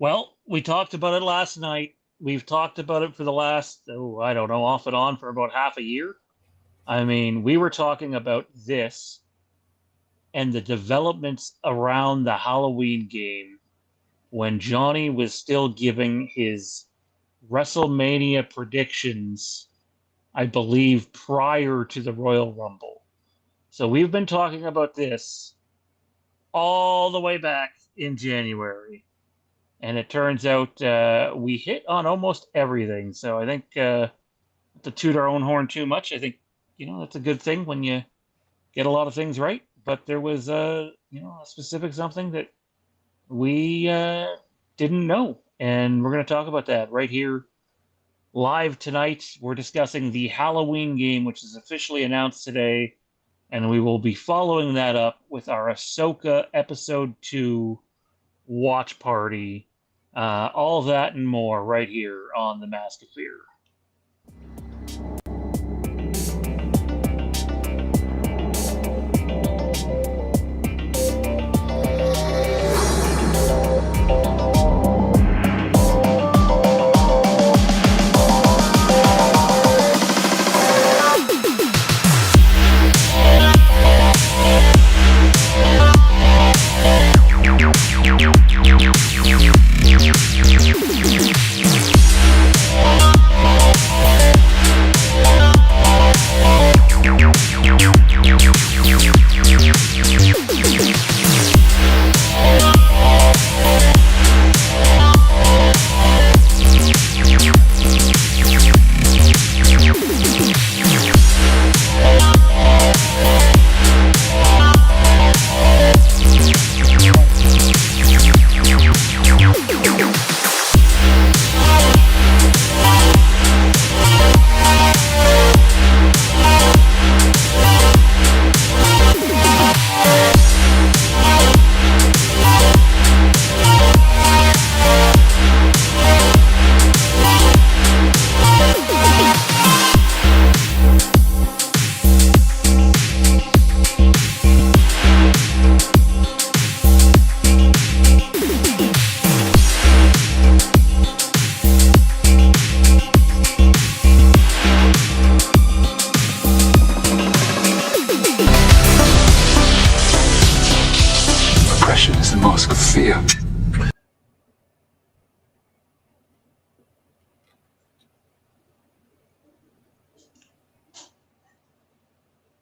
Well, we talked about it last night. We've talked about it for the last, I don't know, off and on for about half a year. I mean, we were talking about this and the developments around the Halloween game when Johnny was still giving his WrestleMania predictions, I believe, prior to the Royal Rumble. So we've been talking about this all the way back in January. And it turns out we hit on almost everything. So I think to toot our own horn too much, I think that's a good thing when you get a lot of things right. But there was a specific something that we didn't know, and we're going to talk about that right here live tonight. We're discussing the Halloween game, which is officially announced today, and we will be following that up with our Ahsoka episode 2 watch party. All of that and more right here on the Mask of Fear.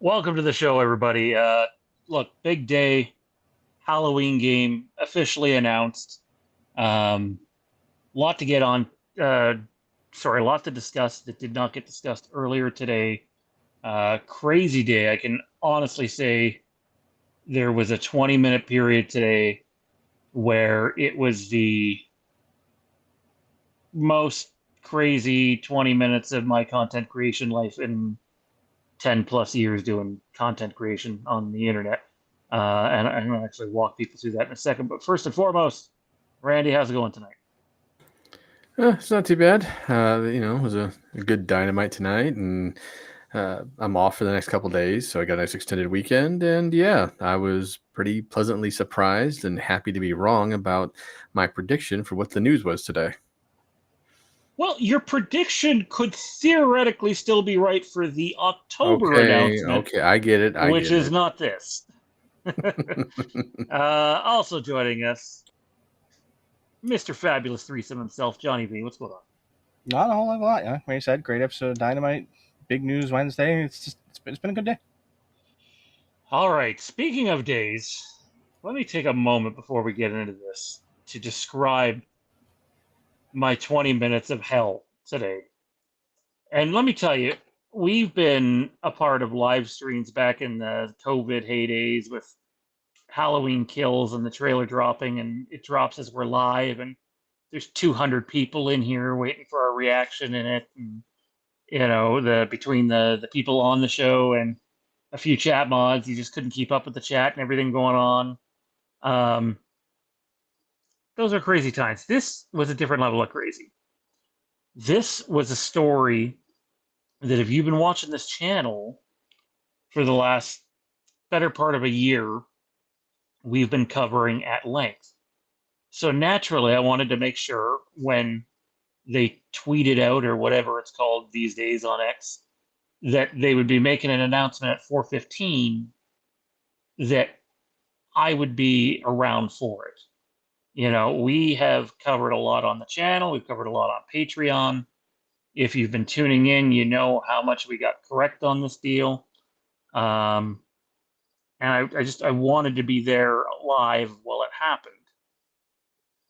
Welcome to the show, everybody. Look, big day, Halloween game officially announced. Lot to get on. A lot to discuss that did not get discussed earlier today. Crazy day. I can honestly say there was a 20-minute period today where it was the most crazy 20 minutes of my content creation life in 10 plus years doing content creation on the internet. And I'm going to actually walk people through that in a second. But first and foremost, Randy, how's it going tonight? It's not too bad. It was a good Dynamite tonight, and I'm off for the next couple days, so I got a nice extended weekend. And yeah, I was pretty pleasantly surprised and happy to be wrong about my prediction for what the news was today. Well, your prediction could theoretically still be right for the October announcement. Okay, I get it. Which is not this. Also joining us, Mr. Fabulous Threesome himself, Johnny V. What's going on? Not a whole lot. Yeah, like I said, great episode of Dynamite. Big news Wednesday. It's been a good day. All right. Speaking of days, let me take a moment before we get into this to describe my 20 minutes of hell today. And let me tell you, we've been a part of live streams back in the COVID heydays with Halloween Kills and the trailer dropping, and it drops as we're live, and there's 200 people in here waiting for our reaction in it, and between the people on the show and a few chat mods, you just couldn't keep up with the chat and everything going on. Those are crazy times. This was a different level of crazy. This was a story that if you've been watching this channel for the last better part of a year, we've been covering at length. So naturally, I wanted to make sure when they tweeted out or whatever it's called these days on X that they would be making an announcement at 4:15 that I would be around for it. We have covered a lot on the channel. We've covered a lot on Patreon. If you've been tuning in, you know how much we got correct on this deal. And I wanted to be there live while it happened.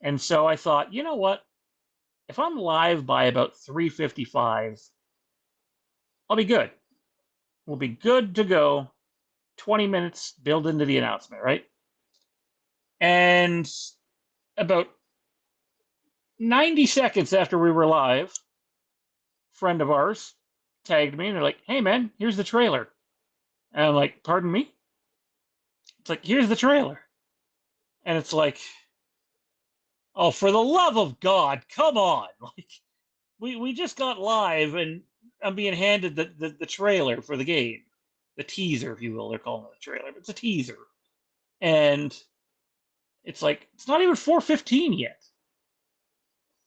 And so I thought, you know what? If I'm live by about 3:55, I'll be good. We'll be good to go. 20 minutes build into the announcement, right? And about 90 seconds after we were live, friend of ours tagged me and they're like, "Hey man, here's the trailer." And I'm like, "Pardon me?" It's like, "Here's the trailer." And it's like, "Oh, for the love of God, come on." Like we just got live and I'm being handed the trailer for the game. The teaser, if you will. They're calling it a trailer, but it's a teaser. And it's like, it's not even 4:15 yet.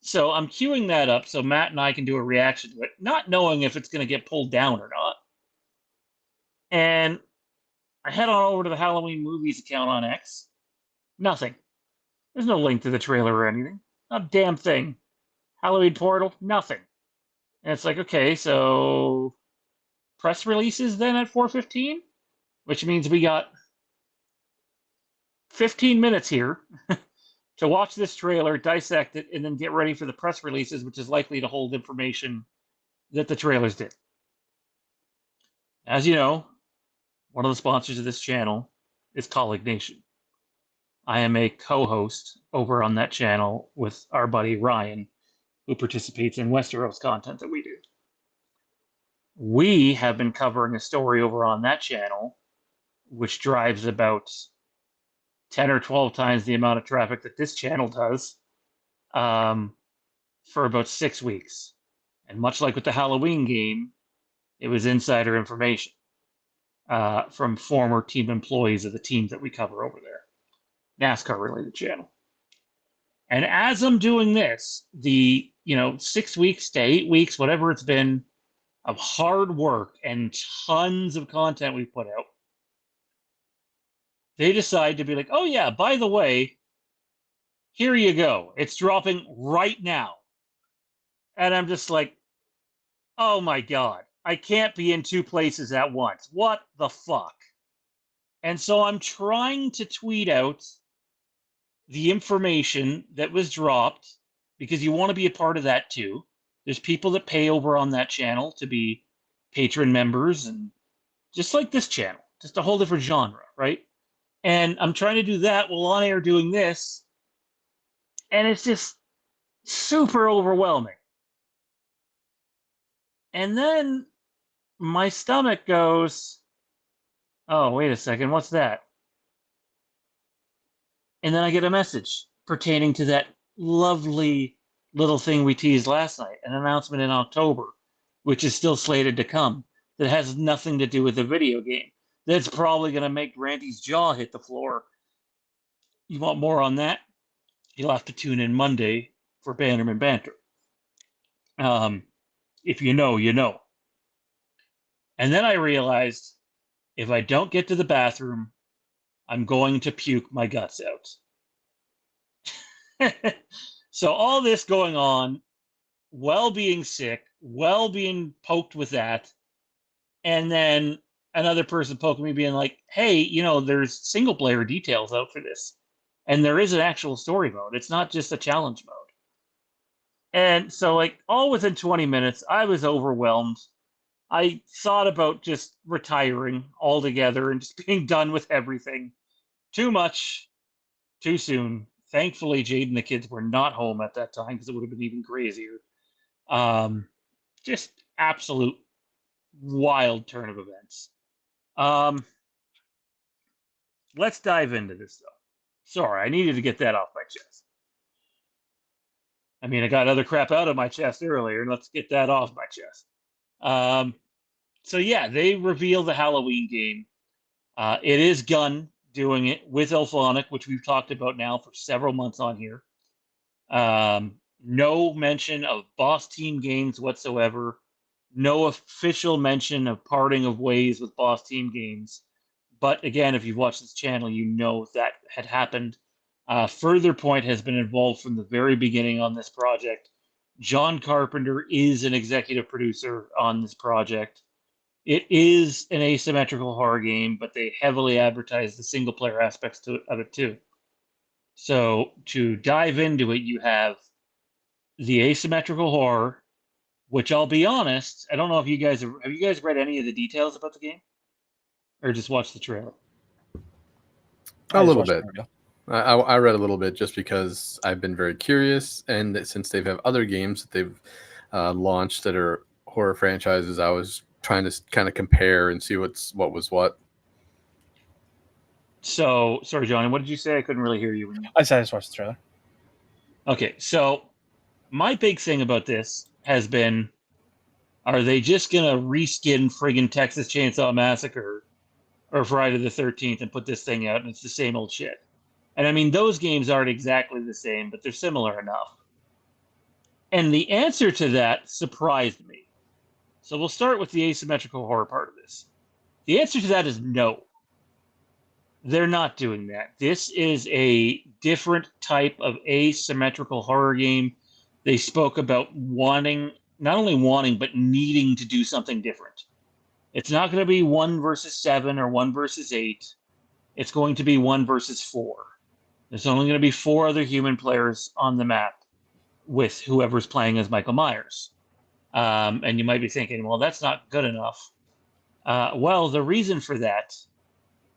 So I'm queuing that up so Matt and I can do a reaction to it, not knowing if it's going to get pulled down or not. And I head on over to the Halloween Movies account on X. Nothing. There's no link to the trailer or anything. Not a damn thing. Halloween Portal, nothing. And it's like, okay, so press releases then at 4:15, which means we got 15 minutes here to watch this trailer, dissect it, and then get ready for the press releases, which is likely to hold information that the trailers did. As you know, one of the sponsors of this channel is Colleague Nation. I am a co-host over on that channel with our buddy Ryan, who participates in Westeros content that we do. We have been covering a story over on that channel, which drives about 10 or 12 times the amount of traffic that this channel does, for about 6 weeks. And much like with the Halloween game, it was insider information from former team employees of the teams that we cover over there. NASCAR related channel. And as I'm doing this, the 6 weeks to 8 weeks, whatever it's been, of hard work and tons of content we put out, they decide to be like, "Oh yeah, by the way, here you go. It's dropping right now." And I'm just like, "Oh my God, I can't be in two places at once. What the fuck?" And so I'm trying to tweet out the information that was dropped because you want to be a part of that too. There's people that pay over on that channel to be patron members, and just like this channel, just a whole different genre, right? And I'm trying to do that while on air doing this, and it's just super overwhelming. And then my stomach goes, "Oh, wait a second, what's that?" And then I get a message pertaining to that lovely little thing we teased last night, an announcement in October, which is still slated to come, that has nothing to do with the video game. That's probably going to make Randy's jaw hit the floor. You want more on that? You'll have to tune in Monday for Bannerman Banter. If you know, you know. And then I realized if I don't get to the bathroom, I'm going to puke my guts out. So all this going on, while being sick, while being poked with that, and then another person poking me being like, "Hey, there's single player details out for this. And there is an actual story mode. It's not just a challenge mode." And so like all within 20 minutes, I was overwhelmed. I thought about just retiring altogether and just being done with everything. Too much, too soon. Thankfully, Jade and the kids were not home at that time because it would have been even crazier. Just absolute wild turn of events. Let's dive into this, though. Sorry, I needed to get that off my chest. I mean, I got other crap out of my chest earlier, and let's get that off my chest. So yeah, they reveal the Halloween game. It is Gunn doing it with Elphonic, which we've talked about now for several months on here. No mention of boss team games whatsoever. No official mention of parting of ways with boss team games. But again, if you've watched this channel, you know that had happened. Further Point has been involved from the very beginning on this project. John Carpenter is an executive producer on this project. It is an asymmetrical horror game, but they heavily advertise the single player aspects of it too. So to dive into it, you have the asymmetrical horror, which I'll be honest, I don't know if you guys have you guys read any of the details about the game, or just watched the trailer? A little bit. I read a little bit just because I've been very curious, and since they've have other games that they've launched that are horror franchises, I was trying to kind of compare and see what was what. So, sorry, Johnny, what did you say? I couldn't really hear you. I said I just watched the trailer. Okay, so my big thing about this has been, are they just going to reskin friggin' Texas Chainsaw Massacre or Friday the 13th and put this thing out and it's the same old shit? And I mean, those games aren't exactly the same, but they're similar enough. And the answer to that surprised me. So we'll start with the asymmetrical horror part of this. The answer to that is no. They're not doing that. This is a different type of asymmetrical horror game. They spoke about not only wanting, but needing to do something different. It's not going to be 1 versus 7 or 1 versus 8. It's going to be 1 versus 4. There's only going to be 4 other human players on the map with whoever's playing as Michael Myers. And you might be thinking, well, that's not good enough. Well, the reason for that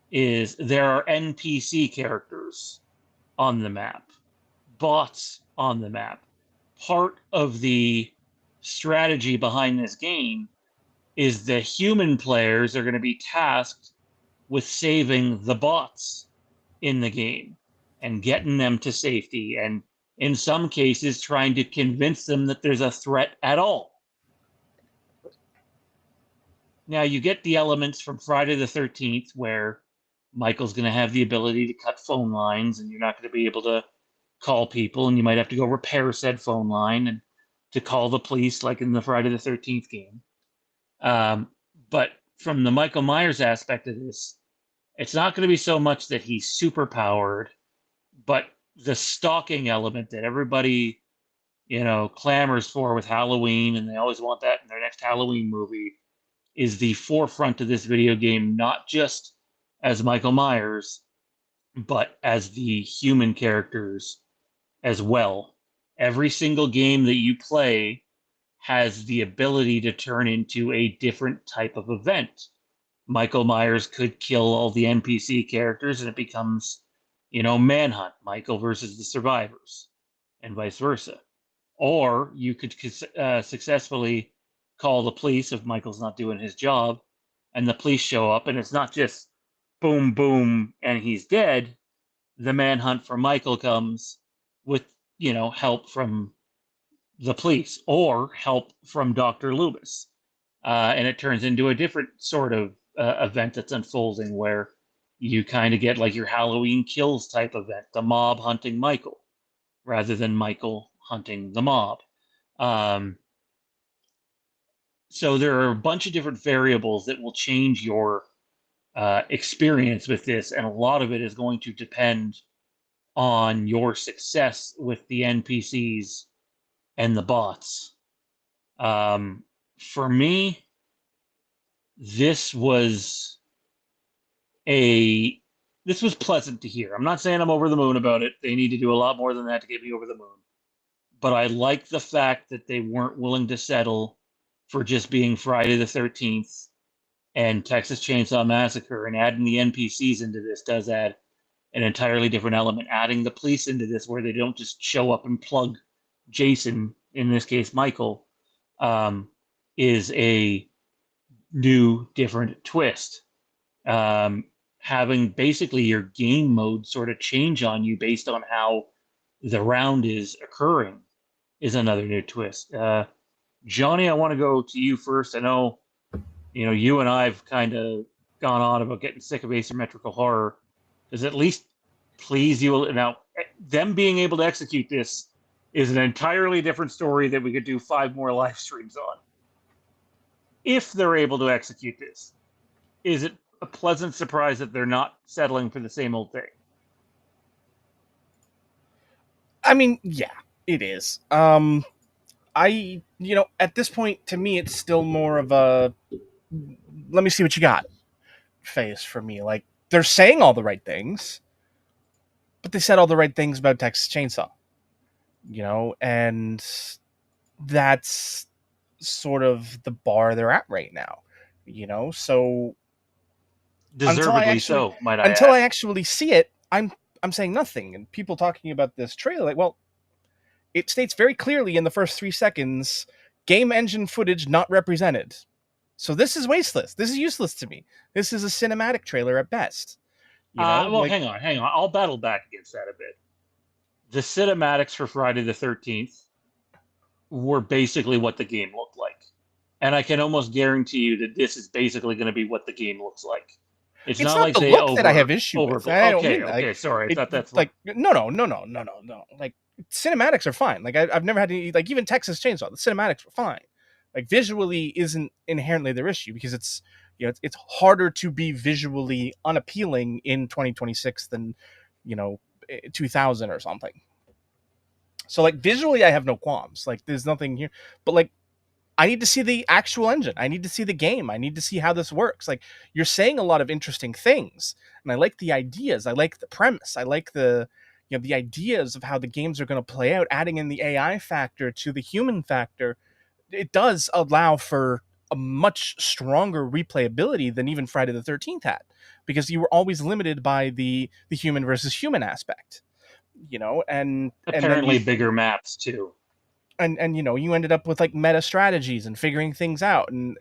is there are NPC characters on the map, bots on the map. Part of the strategy behind this game is the human players are going to be tasked with saving the bots in the game and getting them to safety, and in some cases trying to convince them that there's a threat at all. Now, you get the elements from Friday the 13th where Michael's going to have the ability to cut phone lines, and you're not going to be able to call people, and you might have to go repair said phone line and to call the police, like in the Friday the 13th game. But from the Michael Myers aspect of this, it's not going to be so much that he's super powered, but the stalking element that everybody, clamors for with Halloween, and they always want that in their next Halloween movie, is the forefront of this video game, not just as Michael Myers, but as the human characters as well. Every single game that you play has the ability to turn into a different type of event. Michael Myers could kill all the NPC characters and it becomes, Manhunt, Michael versus the survivors, and vice versa. Or you could successfully call the police if Michael's not doing his job, and the police show up, and it's not just boom, boom, and he's dead. The manhunt for Michael comes with, help from the police or help from Dr. Loomis. And it turns into a different sort of event that's unfolding where you kind of get like your Halloween Kills type event, the mob hunting Michael rather than Michael hunting the mob. So there are a bunch of different variables that will change your experience with this, and a lot of it is going to depend on your success with the NPCs and the bots. For me, this was pleasant to hear. I'm not saying I'm over the moon about it. They need to do a lot more than that to get me over the moon. But I like the fact that they weren't willing to settle for just being Friday the 13th and Texas Chainsaw Massacre, and adding the NPCs into this does add an entirely different element. Adding the police into this where they don't just show up and plug Jason, in this case Michael, is a new, different twist. Having basically your game mode sort of change on you based on how the round is occurring is another new twist. Johnny, I want to go to you first. I know, you and I've kind of gone on about getting sick of asymmetrical horror. is at least please you. Now, them being able to execute this is an entirely different story that we could do 5 more live streams on. If they're able to execute this, is it a pleasant surprise that they're not settling for the same old thing? I mean, yeah, it is. At this point, to me, it's still more of a let me see what you got phase for me. Like, they're saying all the right things, but they said all the right things about Texas Chainsaw, and that's sort of the bar they're at right now, So until I Deservedly actually so, might I until add. I actually see it, I'm saying nothing. And people talking about this trailer, like, well, it states very clearly in the first 3 seconds, game engine footage not represented. So this is wasteless. This is useless to me. This is a cinematic trailer at best. Well, Like, hang on. I'll battle back against that a bit. The cinematics for Friday the 13th were basically what the game looked like. And I can almost guarantee you that this is basically going to be what the game looks like. It's it's not not like the they look that I have issue over. with. I don't Okay, mean that. okay, sorry. I thought that's what. Like, no. Like, cinematics are fine. Like, I've never had any, like, even Texas Chainsaw, the cinematics were fine. Like, visually isn't inherently their issue, because it's harder to be visually unappealing in 2026 than 2000 or something. So, like, visually I have no qualms. Like, there's nothing here, but, like, I need to see the actual engine. I need to see the game. I need to see how this works. Like, you're saying a lot of interesting things, and I like the ideas. I like the premise. I like the ideas of how the games are going to play out. Adding in the AI factor to the human factor, it does allow for a much stronger replayability than even Friday the 13th had, because you were always limited by the human versus human aspect. And then Apparently bigger maps, too. and you ended up with, like, meta strategies and figuring things out, and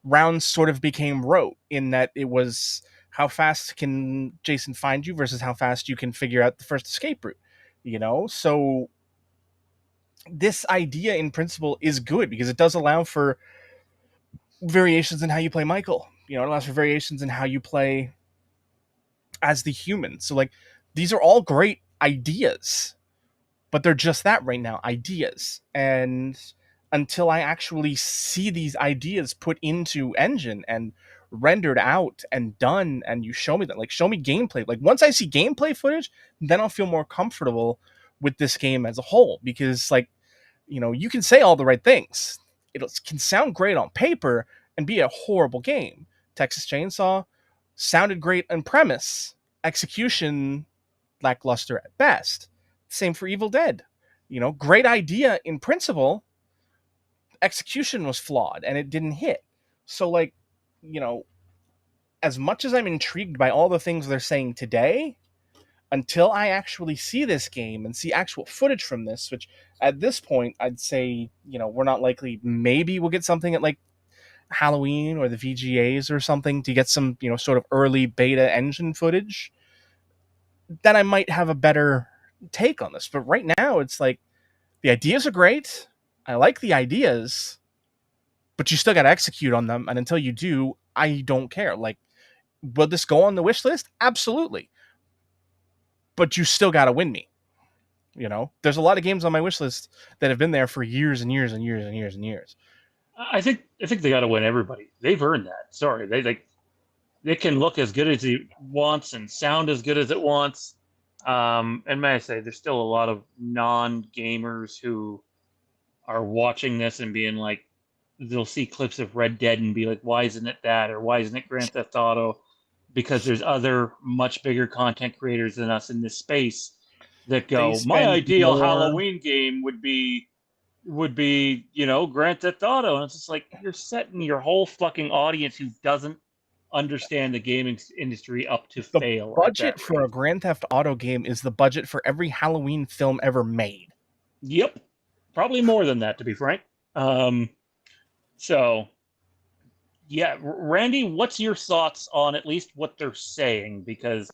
rounds sort of became rote, in that it was how fast can Jason find you versus how fast you can figure out the first escape route. So this idea in principle is good, because it does allow for variations in how you play Michael. It allows for variations in how you play as the human. So, like, these are all great ideas, but they're just that right now, ideas. And until I actually see these ideas put into engine and rendered out and done, and you show me that, like, show me gameplay, like, once I see gameplay footage, then I'll feel more comfortable with this game as a whole. Because, like, you can say all the right things, it can sound great on paper and be a horrible game. Texas Chainsaw sounded great on premise, execution lackluster at best. Same for Evil Dead. Great idea in principle, execution was flawed and it didn't hit. So, like, you know, as much as I'm intrigued by all the things they're saying today, until I actually see this game and see actual footage from this, which at this point I'd say, we're not likely. Maybe we'll get something at, like, Halloween or the VGAs or something, to get some, sort of early beta engine footage, then I might have a better take on this. But right now, it's like, the ideas are great. I like the ideas, but you still got to execute on them. And until you do, I don't care. Like, will this go on the wish list? Absolutely. But you still got to win me. There's a lot of games on my wish list that have been there for years and years and years and years and years. I think they got to win everybody. They've earned that. Sorry, they can look as good as it wants and sound as good as it wants. And may I say, there's still a lot of non-gamers who are watching this and being like, they'll see clips of Red Dead and be like, why isn't it that? Or why isn't it Grand Theft Auto? Because there's other much bigger content creators than us in this space that They go, my spend ideal more. Halloween game would be Grand Theft Auto. And it's just like, you're setting your whole fucking audience who doesn't understand the gaming industry up to The fail at budget that for rate. a Grand Theft Auto game is the budget for every Halloween film ever made. Yep. Probably more than that, to be frank. So, yeah, Randy, what's your thoughts on at least what they're saying? Because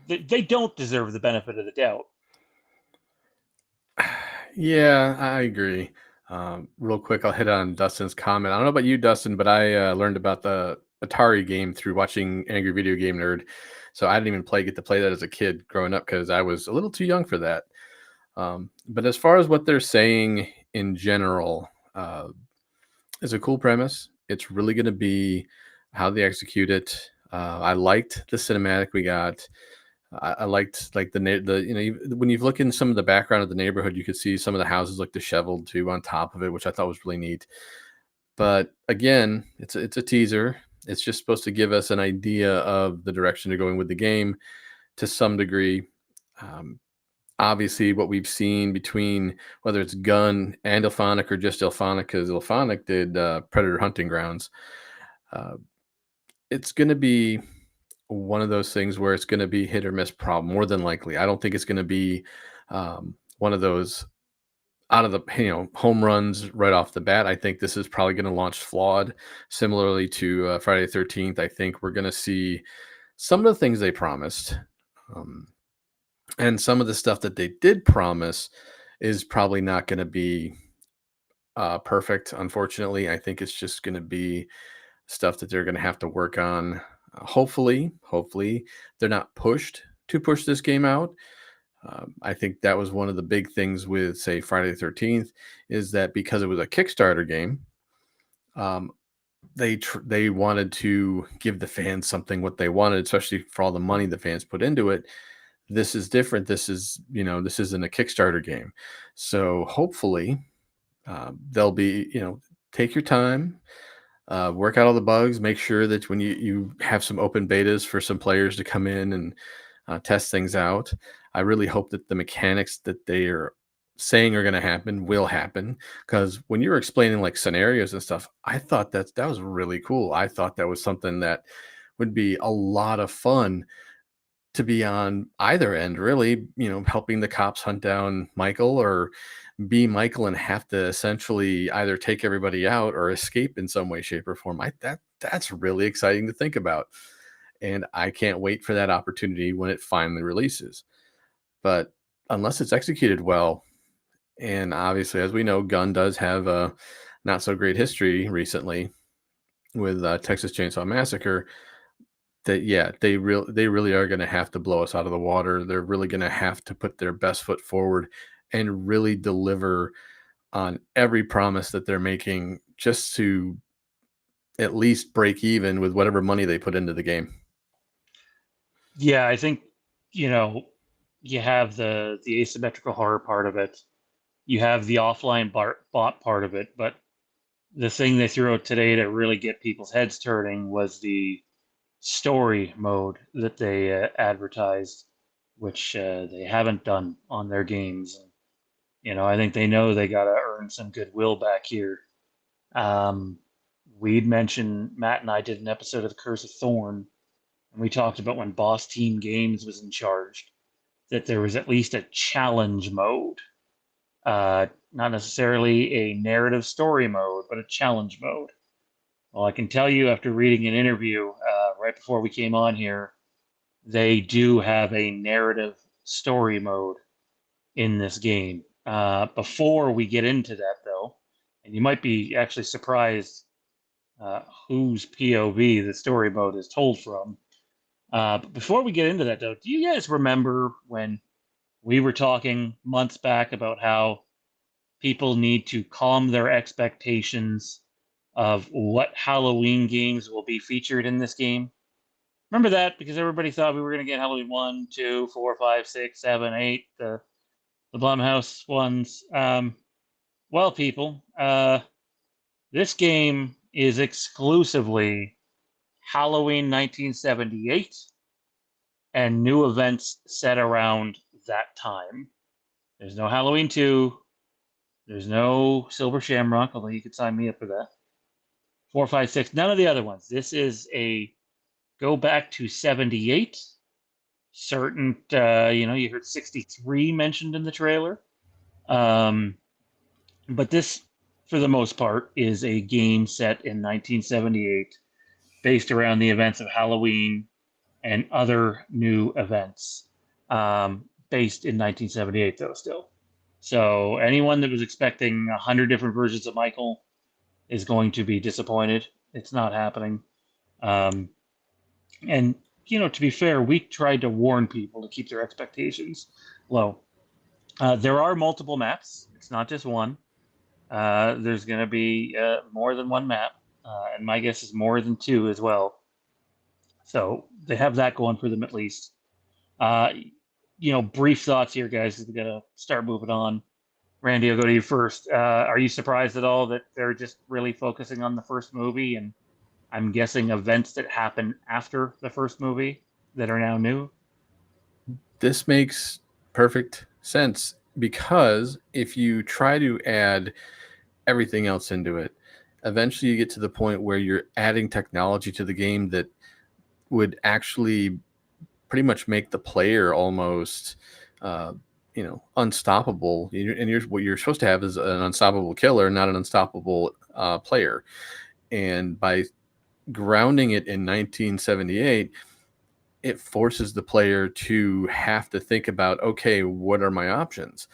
they don't deserve the benefit of the doubt. Yeah, I agree. Real quick, I'll hit on Dustin's comment. I don't know about you, Dustin, but I learned about the Atari game through watching Angry Video Game Nerd. So I didn't even get to play that as a kid growing up because I was a little too young for that. But as far as what they're saying in general, it's a cool premise. It's really going to be how they execute it. I liked the cinematic we got. I liked like when you look in some of the background of the neighborhood, you could see some of the houses look disheveled too on top of it, which I thought was really neat. But again, it's a teaser. It's just supposed to give us an idea of the direction they're going with the game to some degree. Um, Obviously, what we've seen between whether it's Gunn and Ilphonic or just Ilphonic, because Ilphonic did Predator Hunting Grounds, uh, it's going to be one of those things where it's going to be hit or miss problem more than likely. I don't think it's going to be one of those out of the home runs right off the bat. I think this is probably going to launch flawed. Similarly to Friday the 13th, I think we're going to see some of the things they promised. And some of the stuff that they did promise is probably not going to be perfect. Unfortunately, I think it's just going to be stuff that they're going to have to work on. Hopefully, they're not pushed to push this game out. I think that was one of the big things with, say, Friday the 13th, is that because it was a Kickstarter game, they wanted to give the fans something what they wanted, especially for all the money the fans put into it. This is different. This isn't a Kickstarter game. So hopefully they'll be, take your time, work out all the bugs, make sure that when you have some open betas for some players to come in and test things out. I really hope that the mechanics that they are saying are going to happen will happen, because when you were explaining like scenarios and stuff, I thought that was really cool. I thought that was something that would be a lot of fun to be on either end, really, helping the cops hunt down Michael, or be Michael and have to essentially either take everybody out or escape in some way, shape, or form. That's really exciting to think about. And I can't wait for that opportunity when it finally releases. But unless it's executed well, and obviously, as we know, Gunn does have a not so great history recently with Texas Chainsaw Massacre, that they really are going to have to blow us out of the water. They're really going to have to put their best foot forward and really deliver on every promise that they're making, just to at least break even with whatever money they put into the game. Yeah, I think, you have the asymmetrical horror part of it. You have the offline bot part of it, but the thing they threw out today to really get people's heads turning was the story mode that they advertised, which they haven't done on their games. I think they know they got to earn some goodwill back here. Um, we'd mentioned, Matt and I did an episode of The Curse of Thorn, and we talked about when Boss Team Games was in charge, that there was at least a challenge mode. Not necessarily a narrative story mode, but a challenge mode. Well, I can tell you after reading an interview right before we came on here, they do have a narrative story mode in this game. Before we get into that, though, and you might be actually surprised whose POV the story mode is told from. But before we get into that, though, do you guys remember when we were talking months back about how people need to calm their expectations of what Halloween games will be featured in this game? Remember that? Because everybody thought we were going to get Halloween 1, 2, 4, 5, 6, 7, 8, the Blumhouse ones. Well, people, this game is exclusively Halloween 1978 and new events set around that time. There's no Halloween 2. There's no Silver Shamrock, although you could sign me up for that. 4, 5, 6, none of the other ones. This is a go back to 78. Certain, you heard 63 mentioned in the trailer. But this, for the most part, is a game set in 1978 based around the events of Halloween and other new events based in 1978, though, still. So anyone that was expecting 100 different versions of Michael is going to be disappointed. It's not happening. And to be fair, we tried to warn people to keep their expectations low. There are multiple maps. It's not just one. There's going to be more than one map, and my guess is more than two as well. So they have that going for them at least. Uh, brief thoughts here, guys. We're going to start moving on. Randy, I'll go to you first. Are you surprised at all that they're just really focusing on the first movie, and I'm guessing events that happen after the first movie that are now new? This makes perfect sense because if you try to add everything else into it, eventually you get to the point where you're adding technology to the game that would actually pretty much make the player almost unstoppable. And what you're supposed to have is an unstoppable killer, not an unstoppable player. And by grounding it in 1978, it forces the player to have to think about, okay, what are my options?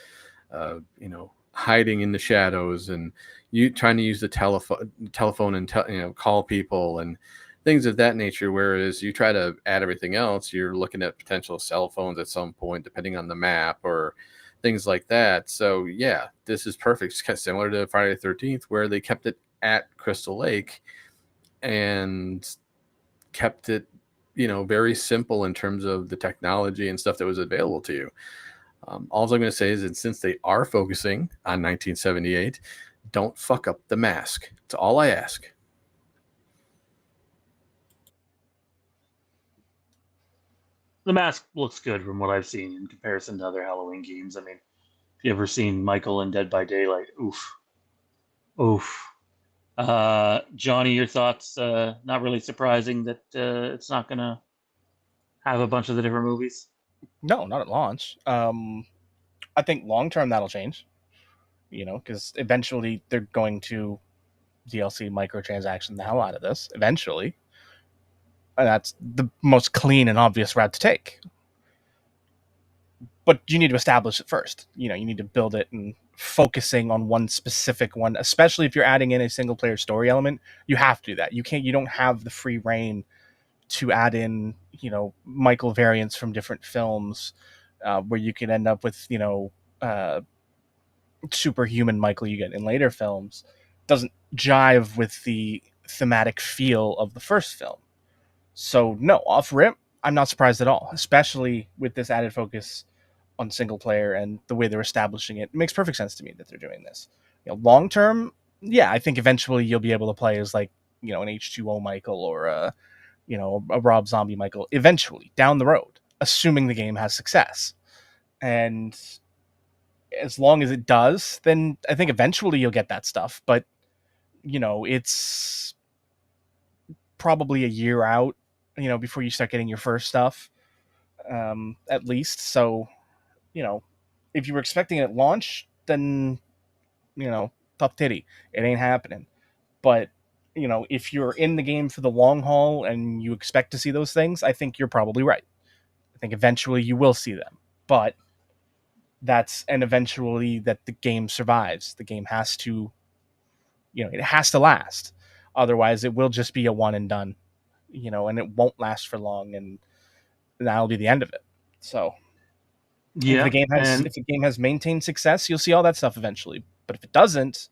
Hiding in the shadows, and you trying to use the telephone and call people and things of that nature. Whereas you try to add everything else, you're looking at potential cell phones at some point, depending on the map or things like that. So yeah, this is perfect. It's kind of similar to Friday the 13th, where they kept it at Crystal Lake and kept it very simple in terms of the technology and stuff that was available to you. All I'm going to say is that since they are focusing on 1978, don't fuck up the mask. That's all I ask. The mask looks good from what I've seen in comparison to other Halloween games. I mean, if you ever seen Michael in Dead by Daylight, oof, oof. Johnny, your thoughts? Not really surprising that it's not going to have a bunch of the different movies. No, not at launch. I think long term that'll change. Because eventually they're going to DLC microtransaction the hell out of this. Eventually, and that's the most clean and obvious route to take. But you need to establish it first. You need to build it and focusing on one specific one, especially if you're adding in a single player story element. You have to do that. You don't have the free reign to add in, Michael variants from different films, where you can end up with, superhuman Michael you get in later films. Doesn't jive with the thematic feel of the first film. So no, off rip, I'm not surprised at all, especially with this added focus on single player and the way they're establishing it. It makes perfect sense to me that they're doing this. Long term, yeah, I think eventually you'll be able to play as like, an H2O Michael or a Rob Zombie Michael eventually down the road, assuming the game has success. And as long as it does, then I think eventually you'll get that stuff. But, it's probably a year out, before you start getting your first stuff, at least. So, if you were expecting it at launch, then, tough titty. It ain't happening. But, if you're in the game for the long haul and you expect to see those things, I think you're probably right. I think eventually you will see them. But eventually that the game survives. The game has to, it has to last. Otherwise, it will just be a one and done, and it won't last for long, and that'll be the end of it. So, Yeah, if the game has maintained success, you'll see all that stuff eventually. But if it doesn't,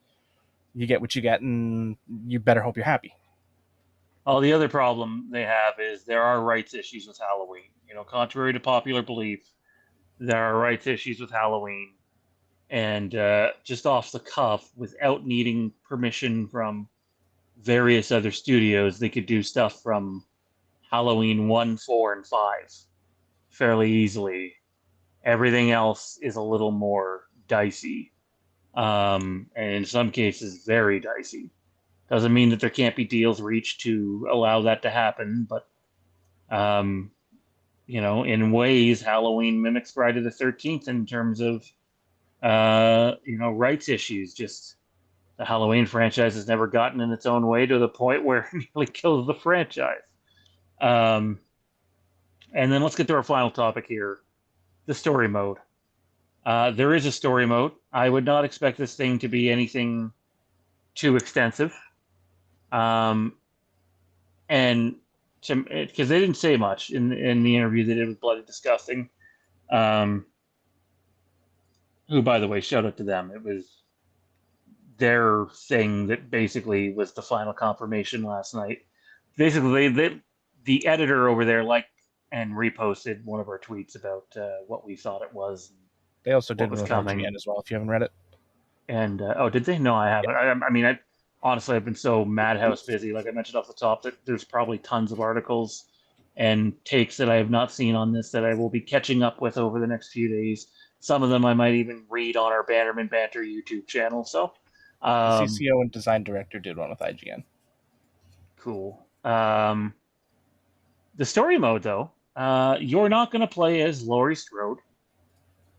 you get what you get, and you better hope you're happy. well, the other problem they have is there are rights issues with Halloween. Contrary to popular belief, there are rights issues with Halloween, and just off the cuff, without needing permission from various other studios, they could do stuff from Halloween 1, 4, and 5 fairly easily. Everything else is a little more dicey, and in some cases, very dicey. Doesn't mean that there can't be deals reached to allow that to happen, but um, in ways, Halloween mimics Friday the 13th in terms of rights issues. Just the Halloween franchise has never gotten in its own way to the point where it nearly kills the franchise. Um, and then let's get to our final topic here: the story mode. There is a story mode. I would not expect this thing to be anything too extensive. And because they didn't say much in the interview that it was bloody disgusting. Um, who, by the way, shout out to them. It was their thing that basically was the final confirmation last night. Basically, the editor over there liked and reposted one of our tweets about what we thought it was, They also what did one was with coming. IGN as well, if you haven't read it. And oh, did they? No, I haven't. I mean, honestly, I've been so madhouse busy, like I mentioned off the top, that there's probably tons of articles and takes that I have not seen on this that I will be catching up with over the next few days. Some of them I might even read on our Bannerman Banter YouTube channel. So, The um, CCO and design director did one with IGN. cool. The story mode, though, you're not going to play as Laurie Strode.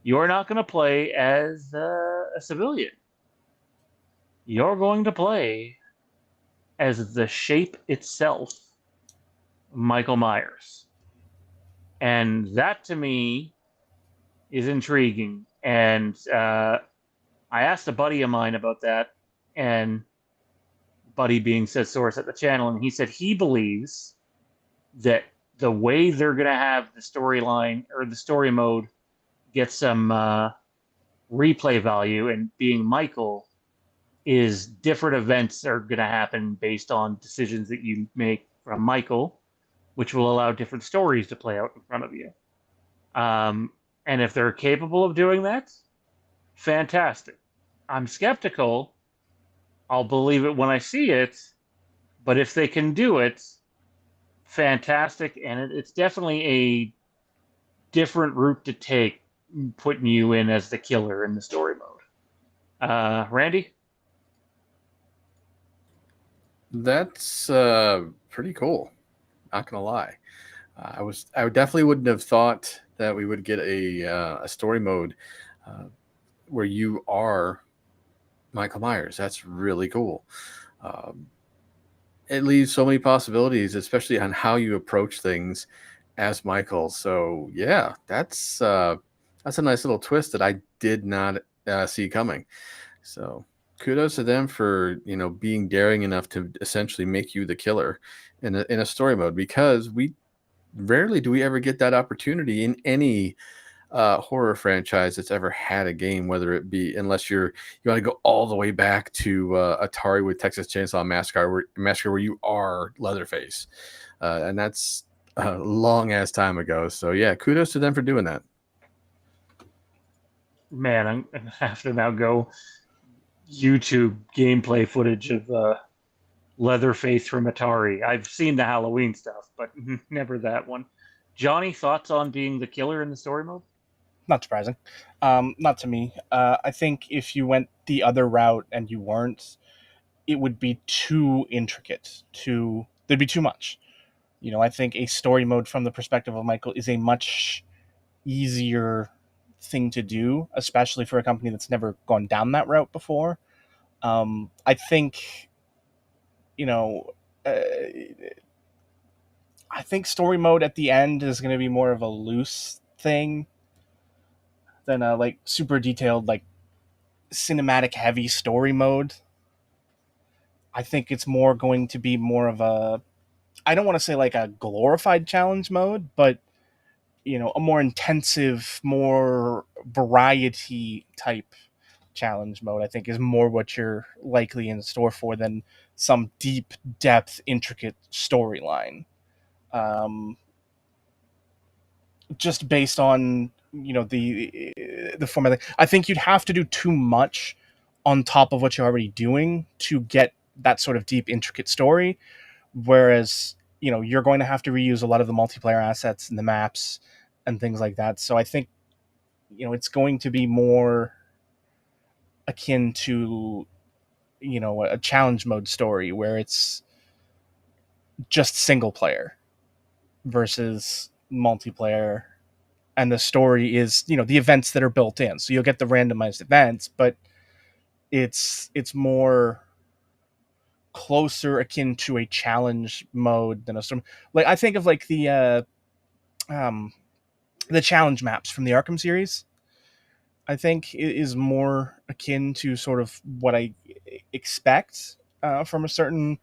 You're not going to play as a civilian. You're going to play as the shape itself, Michael Myers. And that to me is intriguing. And I asked a buddy of mine about that, and buddy being said source at the channel, and he said he believes that the way they're going to have the storyline or the story mode get some replay value and being Michael is different events are going to happen based on decisions that you make from Michael, which will allow different stories to play out in front of you. And if they're capable of doing that, fantastic. I'm skeptical. I'll believe it when I see it. But if they can do it, fantastic. And it's definitely a different route to take, putting you in as the killer in the story mode. Randy? That's pretty cool. Not gonna lie. I definitely wouldn't have thought that we would get a story mode where you are Michael Myers. That's really cool. Um, it leaves so many possibilities, especially on how you approach things as Michael. So yeah, that's a nice little twist that I did not see coming. So kudos to them for being daring enough to essentially make you the killer in a story mode, because we rarely do we ever get that opportunity in any horror franchise that's ever had a game, whether it be, unless you want to go all the way back to Atari with Texas Chainsaw Massacre where you are Leatherface, and that's a long ass time ago. So yeah, kudos to them for doing that. Man, I'm going to have to now go YouTube gameplay footage of Leatherface from Atari. I've seen the Halloween stuff, but never that one. Johnny, thoughts on being the killer in the story mode? Not surprising. Not to me. I think if you went the other route and you weren't, it would be too intricate. There'd be too much. I think a story mode from the perspective of Michael is a much easier thing to do, especially for a company that's never gone down that route before. I think, you know, uh, I think story mode at the end is going to be more of a loose thing than a like super detailed, like cinematic heavy story mode. I think it's more going to be more of a, I don't want to say like a glorified challenge mode, but a more intensive, more variety type challenge mode, I think, is more what you're likely in store for than some deep depth, intricate storyline. Um, just based on the format, I think you'd have to do too much on top of what you're already doing to get that sort of deep, intricate story. Whereas you're going to have to reuse a lot of the multiplayer assets and the maps and things like that. So I think it's going to be more akin to a challenge mode story where it's just single player versus multiplayer, and the story is the events that are built in, so you'll get the randomized events, but it's more closer akin to a challenge mode than a storm. Like I think of like um the challenge maps from the Arkham series. I think it is more akin to sort of what I expect from a certain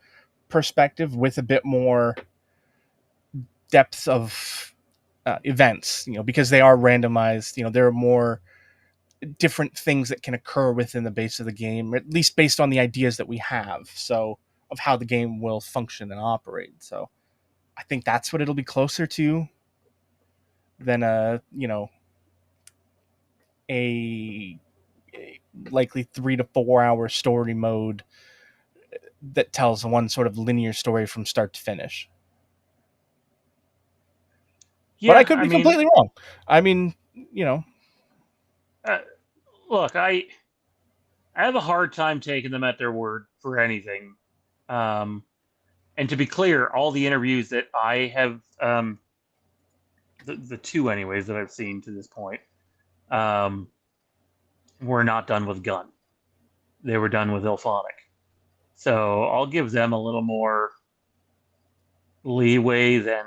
perspective, with a bit more depth of events, because they are randomized. There are more different things that can occur within the base of the game, or at least based on the ideas that we have, so of how the game will function and operate. So I think that's what it'll be closer to than a likely 3 to 4 hour story mode that tells one sort of linear story from start to finish. But I could be completely wrong. I mean, look, I have a hard time taking them at their word for anything. And to be clear, all the interviews that I have, the two anyways that I've seen to this point, were not done with Gunn. They were done with Ilphonic. So I'll give them a little more leeway than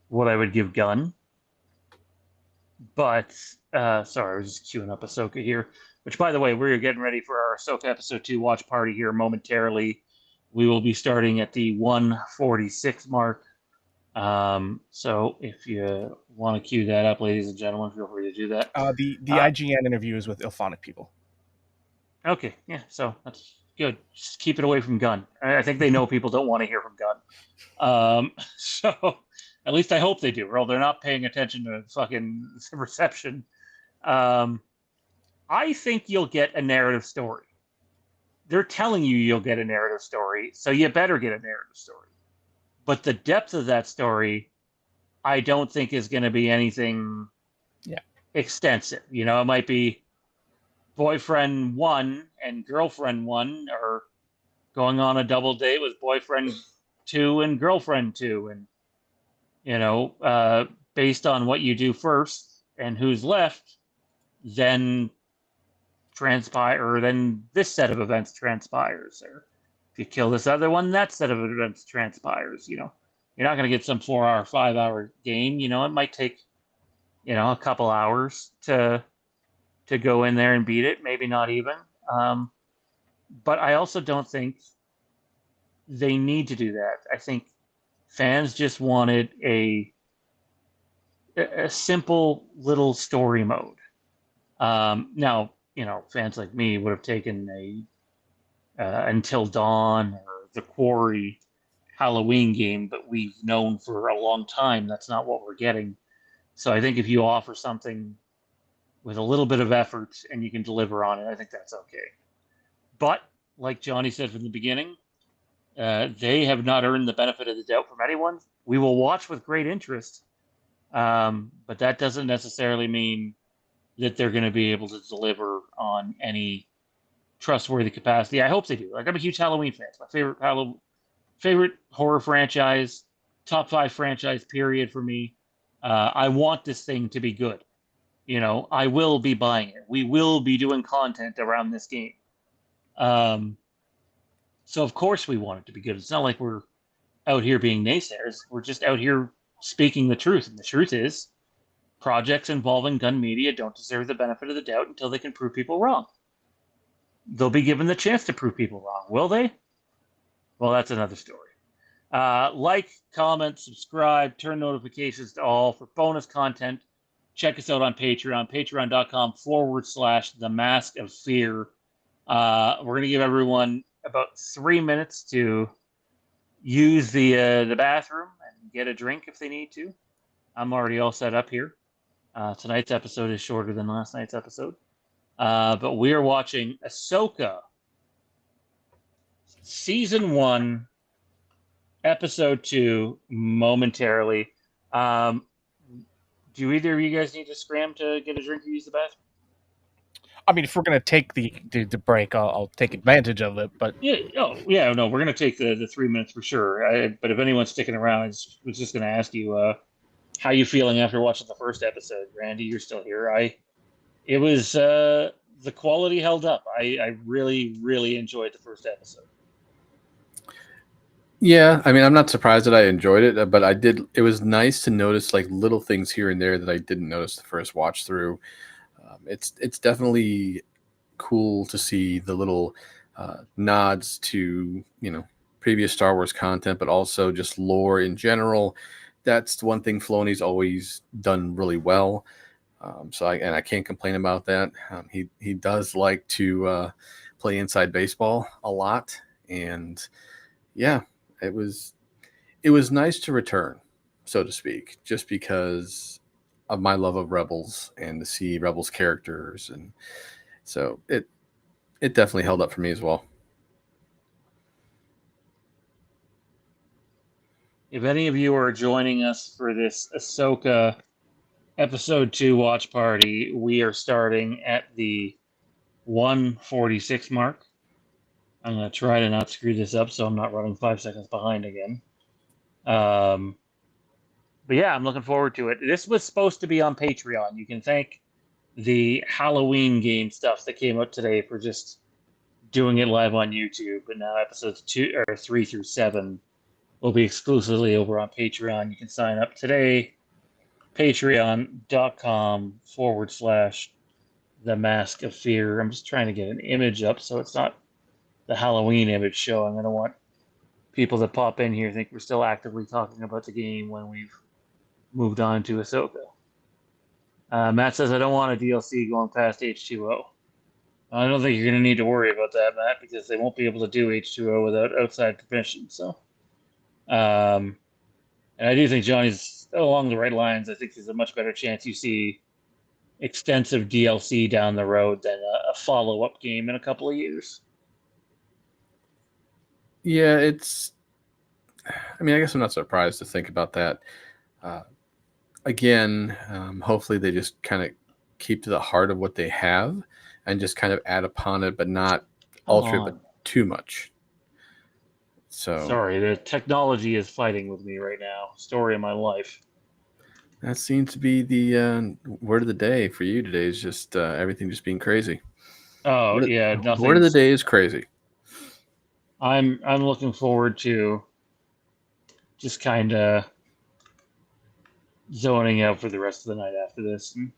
what I would give Gunn. But, sorry, I was just queuing up Ahsoka here. Which, by the way, we're getting ready for our Ahsoka Episode 2 watch party here momentarily. We will be starting at the 146 mark. So if you want to cue that up, ladies and gentlemen, feel free to do that. The IGN interview is with Ilphonic people. Okay, yeah, so that's good. Just keep it away from Gunn. I think they know people don't want to hear from Gunn. So at least I hope they do, or they're not paying attention to fucking reception. I think you'll get a narrative story. They're telling you you'll get a narrative story, so you better get a narrative story. But the depth of that story, I don't think is going to be anything extensive. It might be boyfriend 1 and girlfriend 1 are going on a double date with boyfriend 2 and girlfriend 2. And, based on what you do first and who's left, then this set of events transpires. Or if you kill this other one, that set of events transpires. You're not going to get some 4-hour, 5-hour game. It might take, a couple hours to go in there and beat it. Maybe not even. But I also don't think they need to do that. I think fans just wanted a simple little story mode. Now, fans like me would have taken a Until Dawn or the Quarry Halloween game, but we've known for a long time that's not what we're getting. So I think if you offer something with a little bit of effort and you can deliver on it, I think that's okay. But like Johnny said from the beginning, they have not earned the benefit of the doubt from anyone. We will watch with great interest, but that doesn't necessarily mean that they're going to be able to deliver on any trustworthy capacity. I hope they do. Like, I'm a huge Halloween fan. It's my favorite horror franchise, top 5 franchise period for me. I want this thing to be good. I will be buying it. We will be doing content around this game. So of course we want it to be good. It's not like we're out here being naysayers. We're just out here speaking the truth. And the truth is, projects involving Gunn Media don't deserve the benefit of the doubt until they can prove people wrong. They'll be given the chance to prove people wrong. Will they? Well, that's another story. Like, comment, subscribe, turn notifications to all for bonus content. Check us out on Patreon, patreon.com/The Mask of Fear. We're going to give everyone about 3 minutes to use the bathroom and get a drink if they need to. I'm already all set up here. Tonight's episode is shorter than last night's episode. But we are watching Ahsoka, Season 1, Episode 2, momentarily. Do either of you guys need to scram to get a drink or use the bathroom? I mean, if we're going to take the break, I'll take advantage of it. But no, we're going to take the 3 minutes for sure. But if anyone's sticking around, I was just going to ask you, how you feeling after watching the first episode? Randy, you're still here. It was the quality held up. I really, really enjoyed the first episode. Yeah, I mean, I'm not surprised that I enjoyed it, but it was nice to notice like little things here and there that I didn't notice the first watch through. It's definitely cool to see the little nods to previous Star Wars content, but also just lore in general. That's one thing Filoni's always done really well. So I can't complain about that. He does like to play inside baseball a lot, and yeah, it was nice to return, so to speak, just because of my love of Rebels and to see Rebels characters, and so it definitely held up for me as well. If any of you are joining us for this Ahsoka episode 2 watch party, we are starting at the 146 mark. I'm going to try to not screw this up so I'm not running 5 seconds behind again. But yeah, I'm looking forward to it. This was supposed to be on Patreon. You can thank the Halloween game stuff that came out today for just doing it live on YouTube. But now episodes 3 through 7 will be exclusively over on Patreon. You can sign up today. Patreon.com/The Mask of Fear. I'm just trying to get an image up so it's not the Halloween image showing. I don't want people that pop in here think we're still actively talking about the game when we've moved on to Ahsoka. Matt says, I don't want a DLC going past H2O. I don't think you're going to need to worry about that, Matt, because they won't be able to do H2O without outside permission. So, and I do think Johnny's along the right lines. I think there's a much better chance you see extensive DLC down the road than a follow-up game in a couple of years. Yeah, I guess I'm not surprised to think about that. Again, hopefully they just kind of keep to the heart of what they have and just kind of add upon it, but not alter it, but too much. So sorry, the technology is fighting with me right now. Story of my life. That seems to be the word of the day for you today. Is just everything just being crazy. Oh yeah, the word of the day is crazy. I'm looking forward to just kind of zoning out for the rest of the night after this and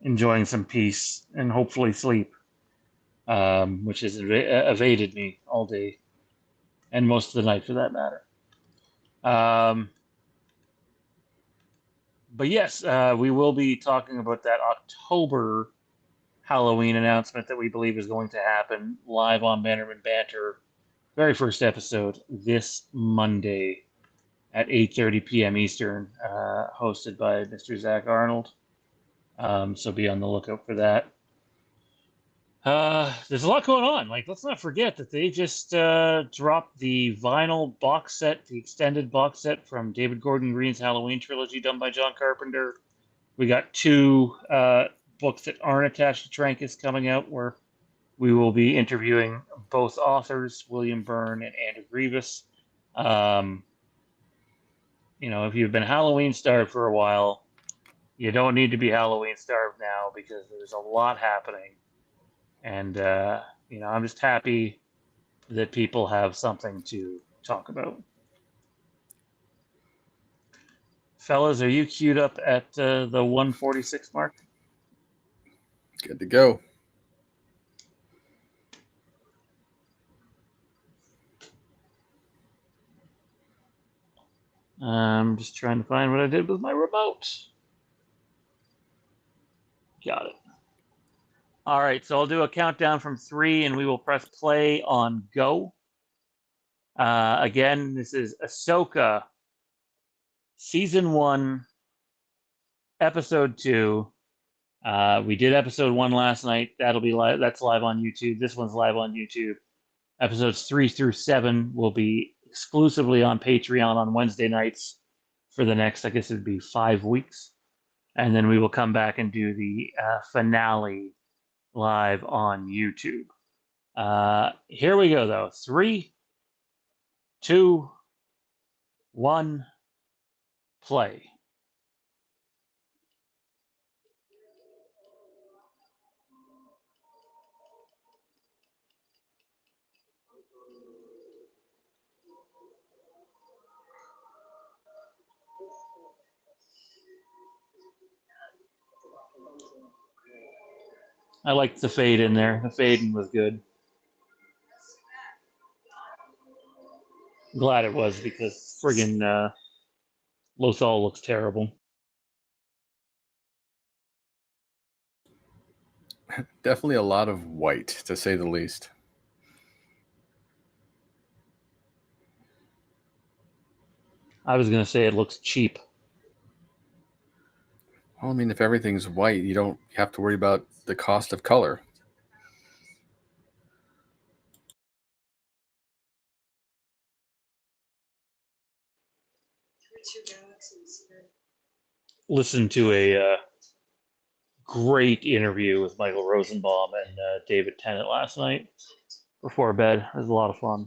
enjoying some peace and hopefully sleep, which has evaded me all day and most of the night for that matter. But yes, we will be talking about that October Halloween announcement that we believe is going to happen live on Bannerman Banter, very first episode this Monday at 8:30 p.m. Eastern, hosted by Mr. Zach Arnold. So be on the lookout for that. There's a lot going on. Like, let's not forget that they just dropped the vinyl box set, the extended box set from David Gordon Green's Halloween trilogy done by John Carpenter. We got 2 books that aren't attached to Trancas coming out where we will be interviewing both authors, William Byrne and Andrew Grievous. If you've been Halloween starved for a while, you don't need to be Halloween starved now because there's a lot happening. And, I'm just happy that people have something to talk about. Fellas, are you queued up at the 146 mark? Good to go. I'm just trying to find what I did with my remote. Got it. All right, so I'll do a countdown from 3 and we will press play on go. Again, this is Ahsoka, Season 1, Episode 2. We did Episode 1 last night. That'll be live. That's live on YouTube. This one's live on YouTube. Episodes 3 through 7 will be exclusively on Patreon on Wednesday nights for the next, I guess it'd be 5 weeks. And then we will come back and do the finale live on YouTube. Here we go, though. 3, 2, 1, play. I liked the fade in there. The fading was good. Glad it was because friggin' Lothal looks terrible. Definitely a lot of white, to say the least. I was gonna say it looks cheap. Well, I mean, if everything's white, you don't have to worry about the cost of color. Listened to a great interview with Michael Rosenbaum and David Tennant last night before bed. It was a lot of fun.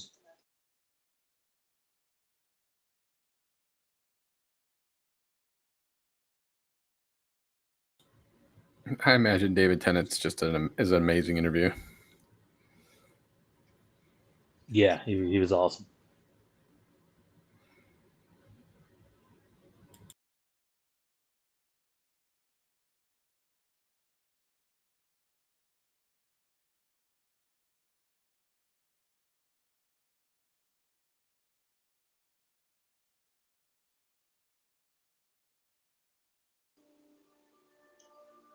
I imagine David Tennant's just is an amazing interview. Yeah, he was awesome.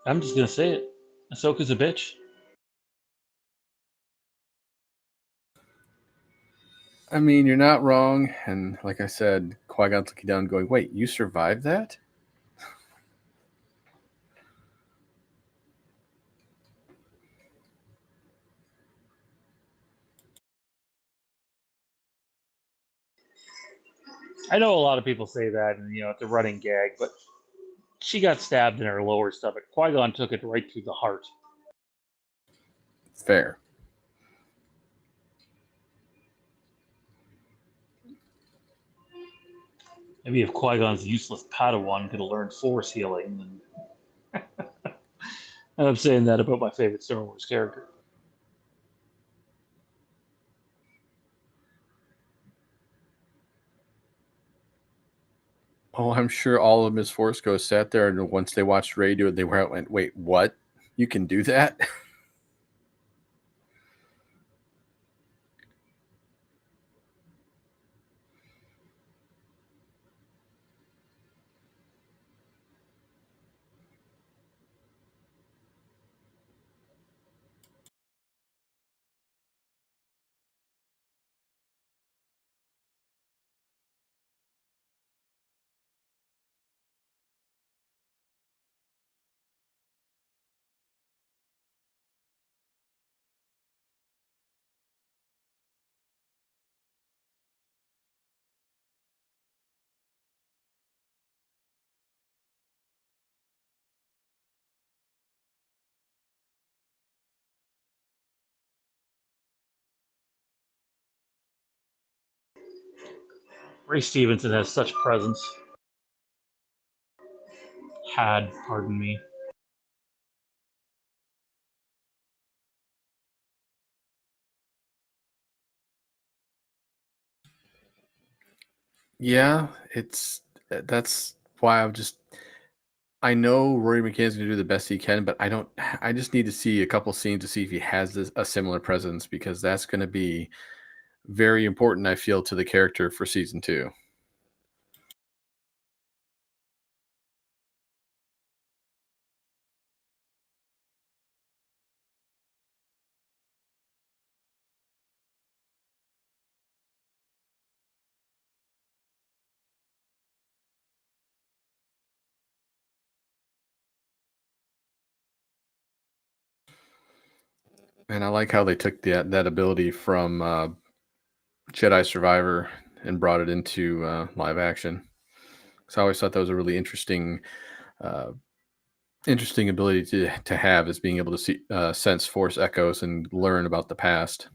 I'm just gonna say it. Ahsoka's a bitch. I mean, you're not wrong. And like I said, Qui-Gon's looking down going, wait, you survived that? I know a lot of people say that, and it's a running gag, but she got stabbed in her lower stomach. Qui-Gon took it right through the heart. Fair. Maybe if Qui-Gon's useless Padawan could have learned Force healing, then I'm saying that about my favorite Star Wars character. Oh, I'm sure all of Miss Force Ghost sat there, and once they watched Rey do it, they went, wait, what? You can do that? Ray Stevenson has such presence. Pardon me. Yeah, that's why I know Rory McKay's going to do the best he can, but I just need to see a couple scenes to see if he has a similar presence, because that's going to be very important, I feel, to the character for season 2. And I like how they took that ability from Jedi Survivor and brought it into live action. So I always thought that was a really uh, interesting ability to have, is being able to see sense Force echoes and learn about the past.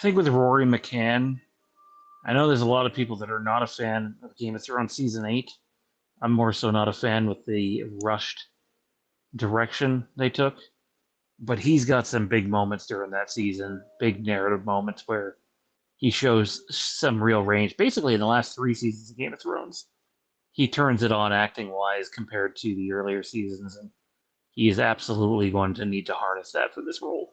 think with Rory McCann, I know there's a lot of people that are not a fan of Game of Thrones season 8. I'm more so not a fan with the rushed direction they took. But he's got some big moments during that season, big narrative moments where he shows some real range. Basically, in the last 3 seasons of Game of Thrones, he turns it on acting wise compared to the earlier seasons, and he is absolutely going to need to harness that for this role.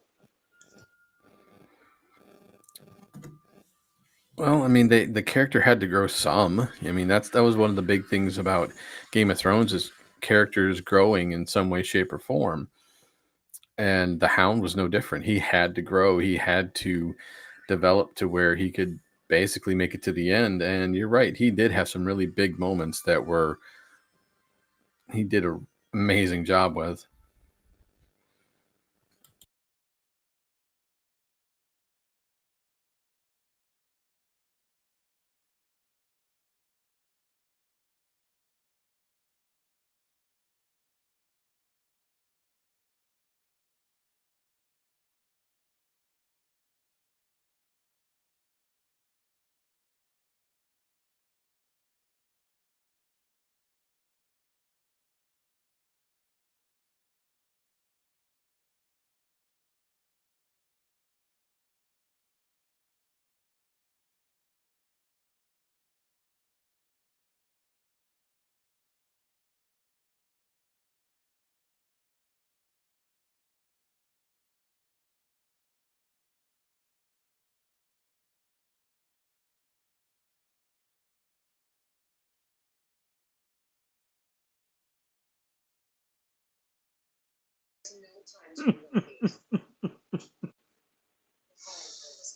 Well, I mean, the character had to grow some. I mean, that was one of the big things about Game of Thrones is characters growing in some way, shape, or form. And the Hound was no different. He had to grow. He had to develop to where he could basically make it to the end. And you're right, he did have some really big moments that were he did an amazing job with.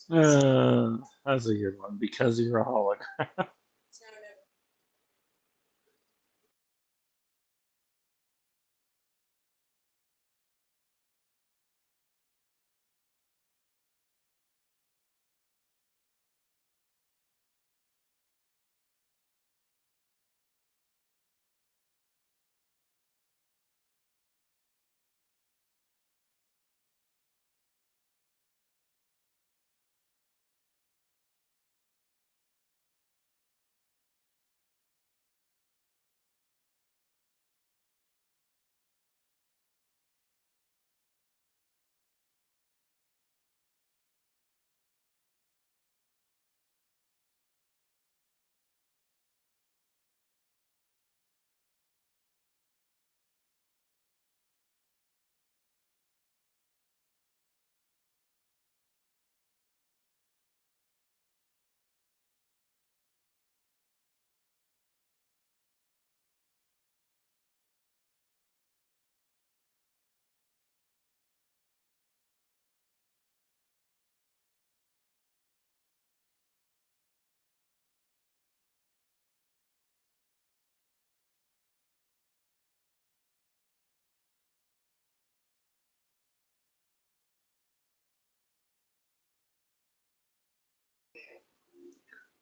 That's a good one because you're a holic.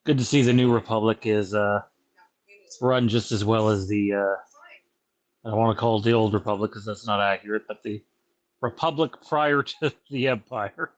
Good to see the New Republic is run just as well as the I don't want to call it the Old Republic because that's not accurate, but the Republic prior to the Empire.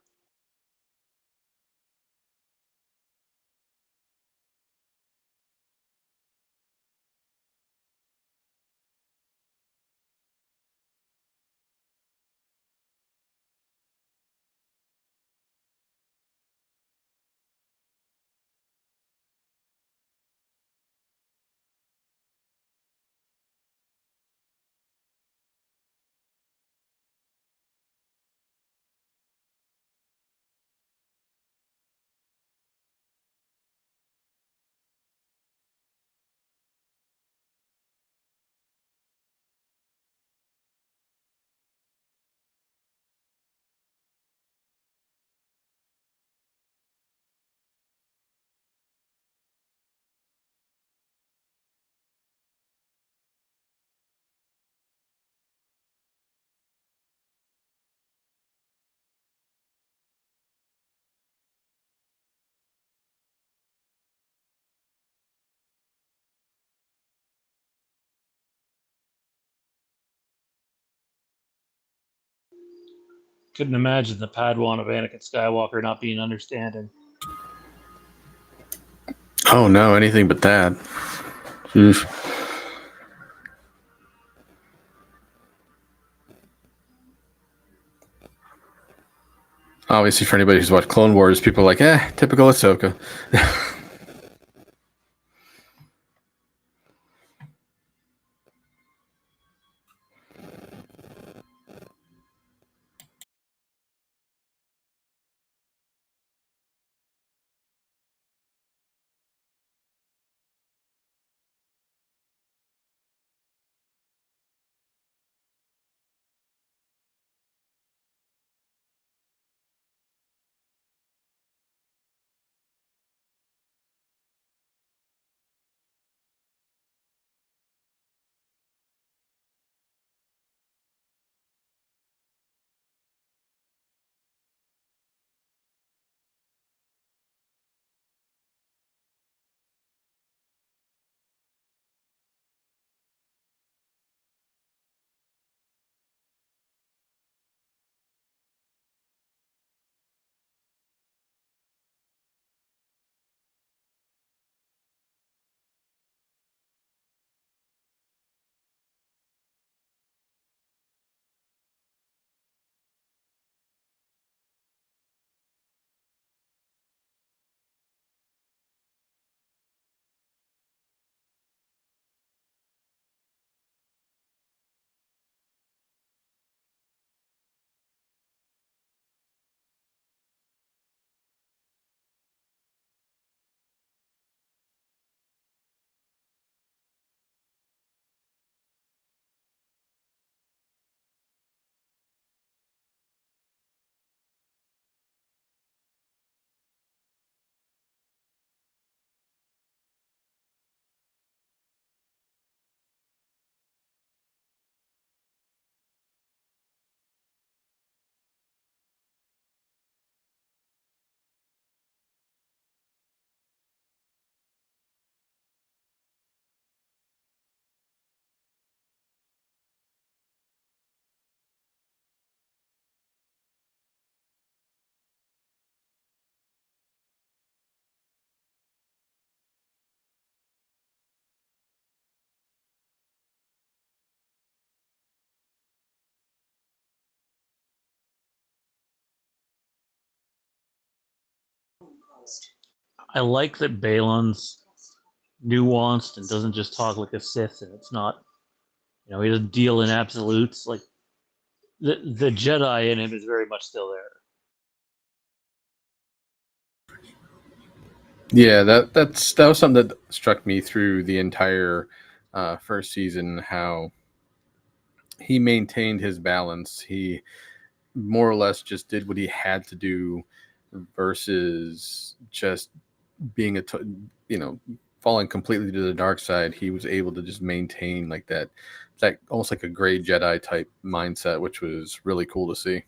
Couldn't imagine the Padawan of Anakin Skywalker not being understanding. Oh no, anything but that. Oof. Obviously, for anybody who's watched Clone Wars, people are like, typical Ahsoka. I like that Balon's nuanced and doesn't just talk like a Sith, and it's not, he doesn't deal in absolutes. Like the Jedi in him is very much still there. Yeah, that was something that struck me through the entire first season. How he maintained his balance. He more or less just did what he had to do, versus just being falling completely to the dark side. He was able to just maintain like that almost like a gray Jedi type mindset, which was really cool to see.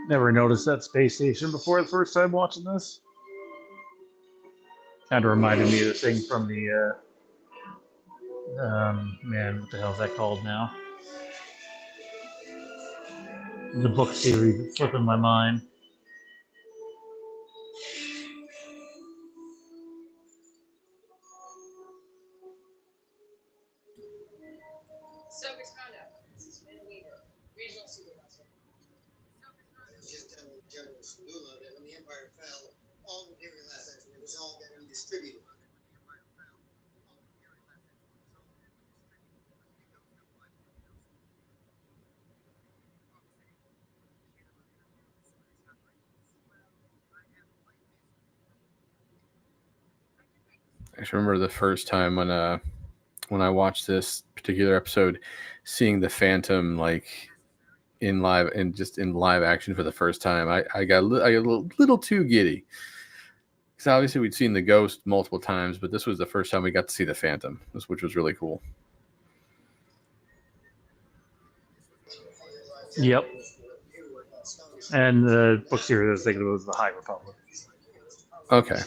Never noticed that space station before the first time watching this. Kind of reminded me of the thing from the man, what the hell is that called now? The book series. It's slipping my mind. I just remember the first time when I watched this particular episode, seeing the Phantom like in live and just in live action for the first time. I got a little too giddy. Because obviously we'd seen the Ghost multiple times, but this was the first time we got to see the Phantom, which was really cool. Yep. And the book series I was thinking of was the High Republic. Okay.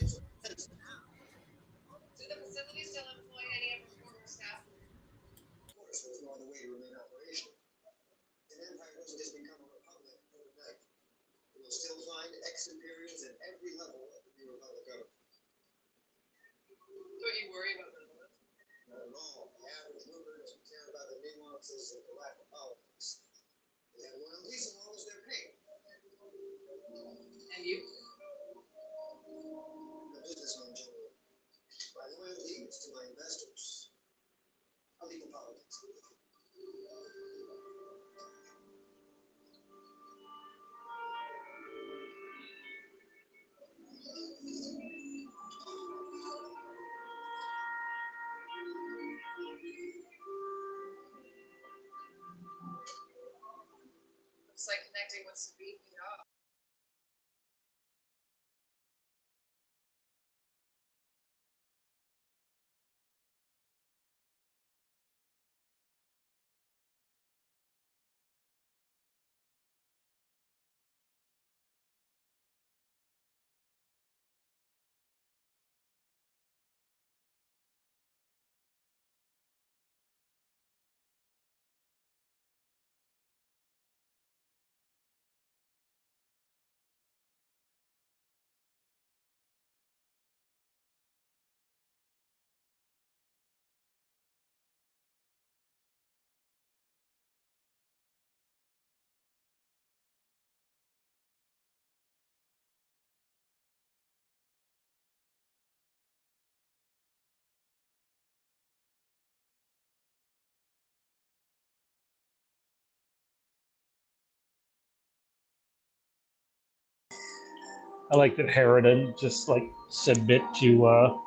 I like that Hera didn't just like submit to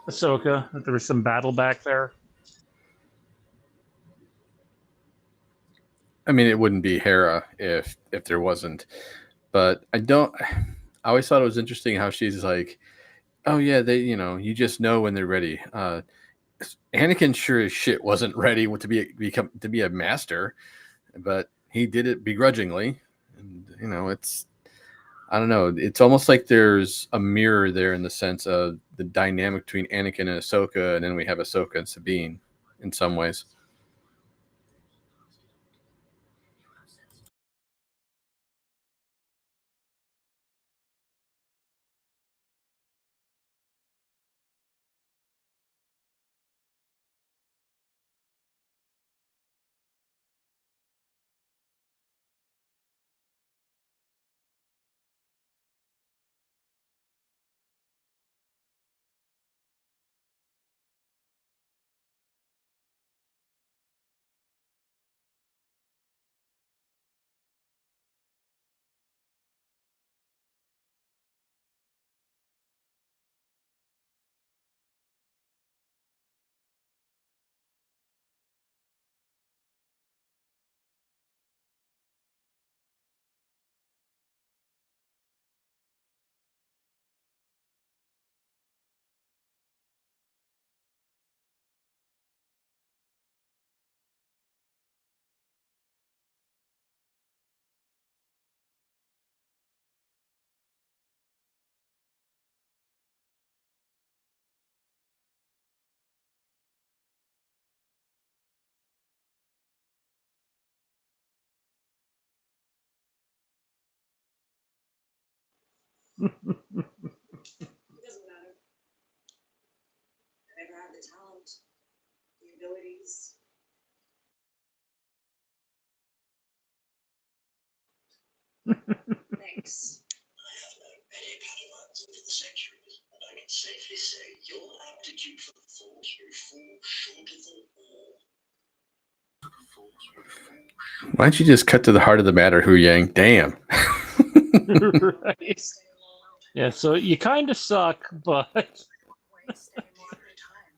Ahsoka. That there was some battle back there. I mean, it wouldn't be Hera if there wasn't. But I don't. I always thought it was interesting how she's like, oh yeah, you just know when they're ready. Anakin sure as shit wasn't ready to be a master, but he did it begrudgingly, and it's. I don't know. It's almost like there's a mirror there in the sense of the dynamic between Anakin and Ahsoka, and then we have Ahsoka and Sabine in some ways. doesn't matter. I never had the talent, the abilities. Thanks. I have known many Padawans over the centuries, and I can safely say your aptitude for the Force will fall short of them all. Why don't you just cut to the heart of the matter, Hu Yang? Damn. Right. Yeah, so you kind of suck, but Waste any more of your time.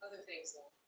Other things though.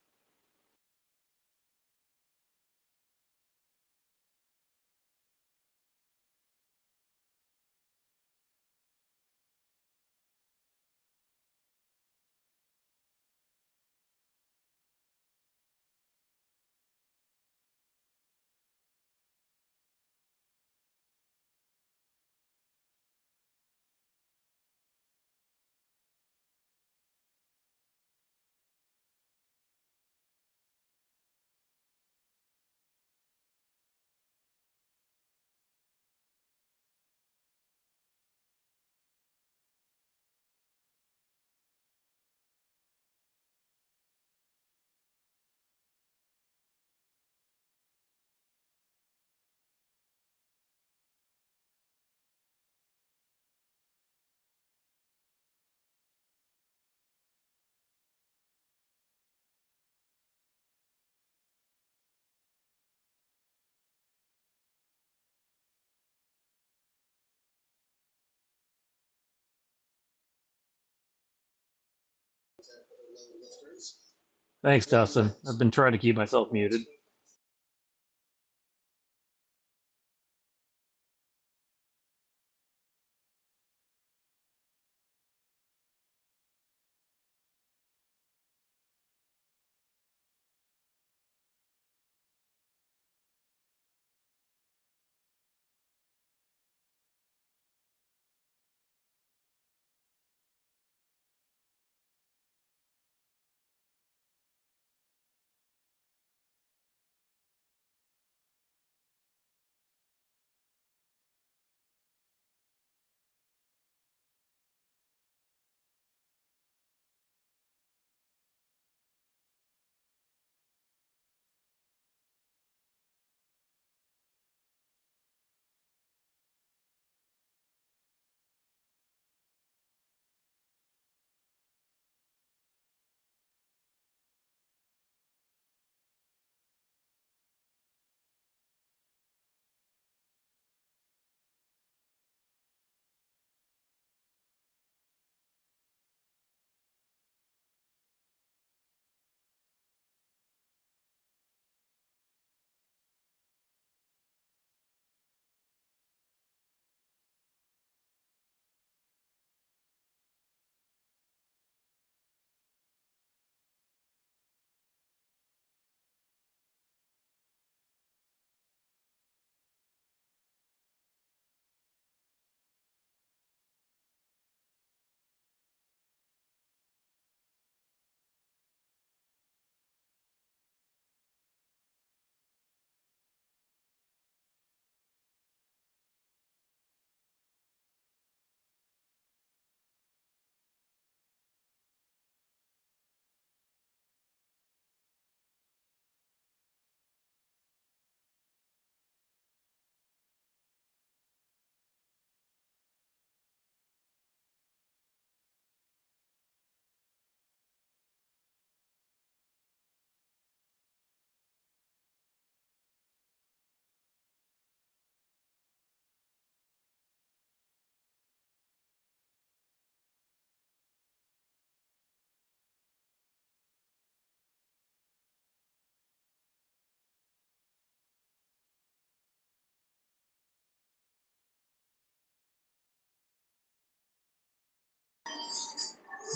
thanks, Dustin. I've been trying to keep myself muted.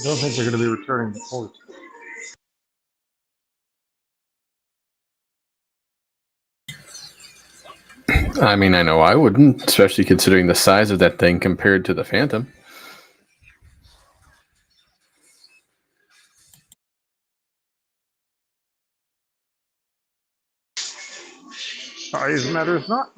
I don't think they're going to be returning the port. I mean, I know I wouldn't, especially considering the size of that thing compared to the Phantom. Size matters not.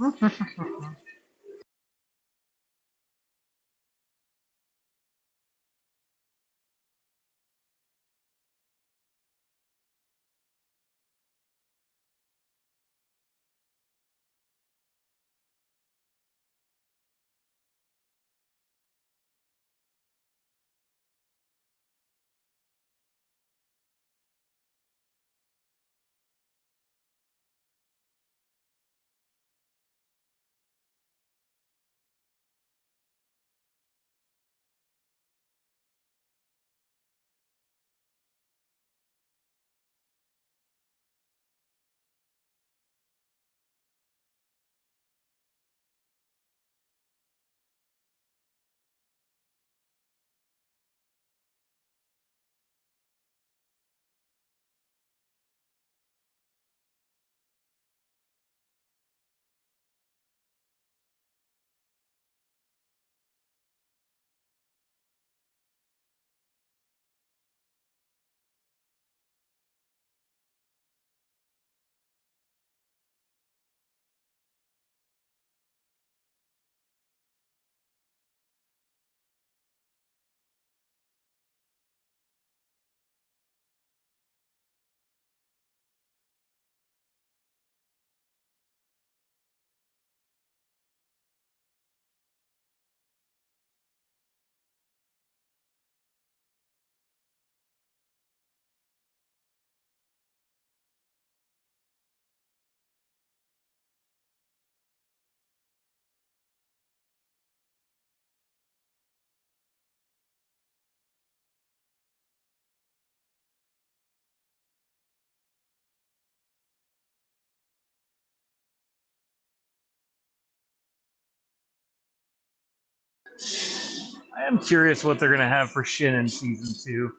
I am curious what they're going to have for Shin in season 2.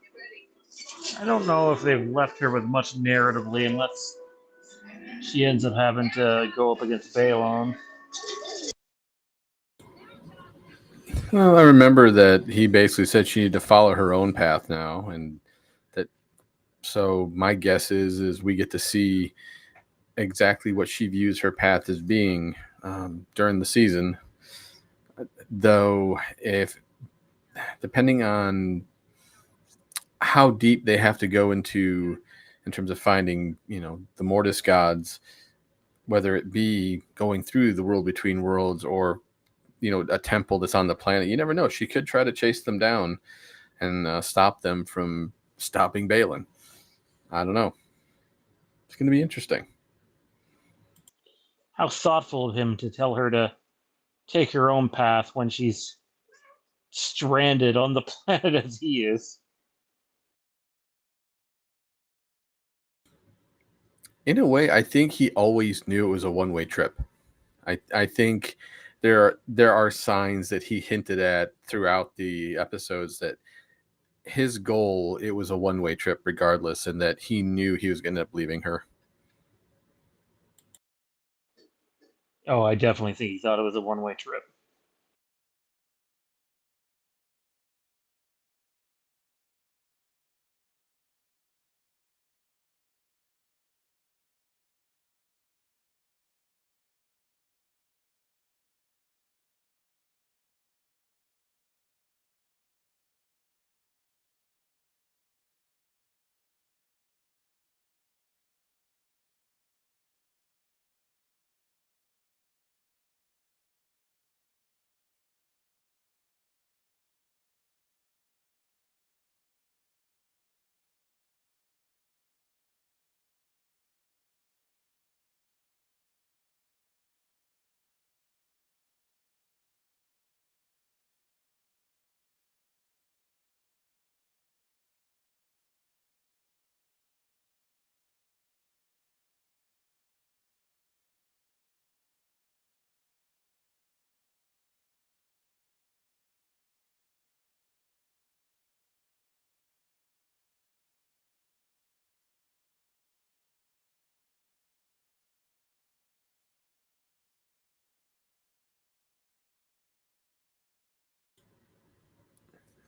I don't know if they've left her with much narratively unless she ends up having to go up against Balon. Well, I remember that he basically said she needed to follow her own path now, and that. So my guess is we get to see exactly what she views her path as being during the season. Though, if depending on how deep they have to go into in terms of finding, the Mortis gods, whether it be going through the world between worlds or a temple that's on the planet, you never know. She could try to chase them down and stop them from stopping Balin. I don't know. It's going to be interesting. How thoughtful of him to tell her to take her own path when she's stranded on the planet as he is. In a way, I think he always knew it was a one-way trip. I think there are signs that he hinted at throughout the episodes that his goal, it was a one-way trip regardless, and that he knew he was going to end up leaving her. Oh, I definitely think he thought it was a one-way trip.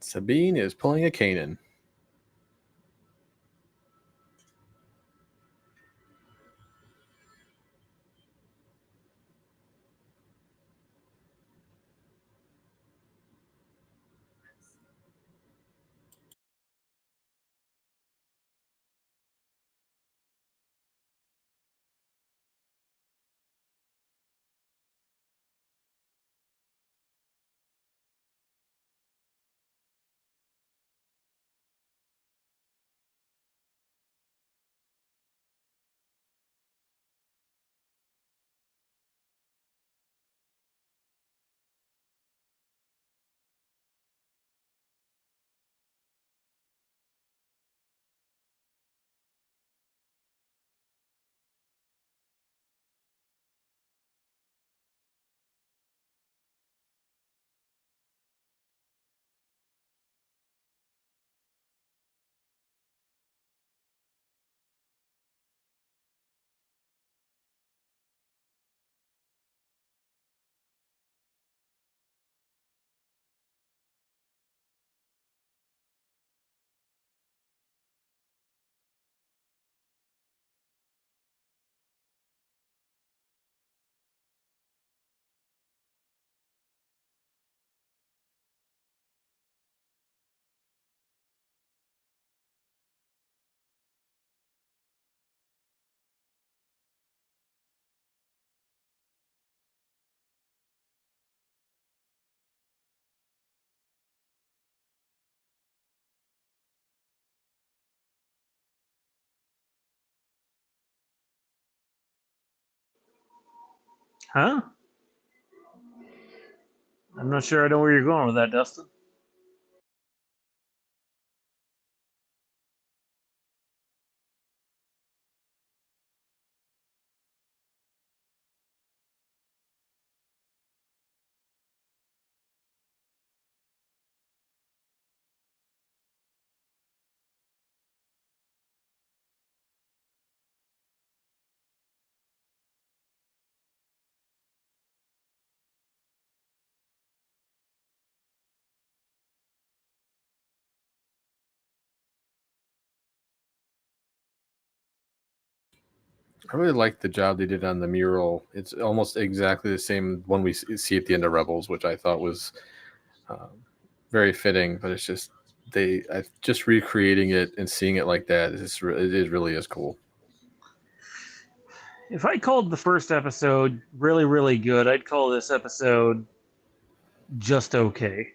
Sabine is pulling a Kanan. Huh? I'm not sure I know where you're going with that, Dustin. I really like the job they did on the mural. It's almost exactly the same one we see at the end of Rebels, which I thought was very fitting. But it's just just recreating it and seeing it like that it really is cool. If I called the first episode really, really good, I'd call this episode just okay.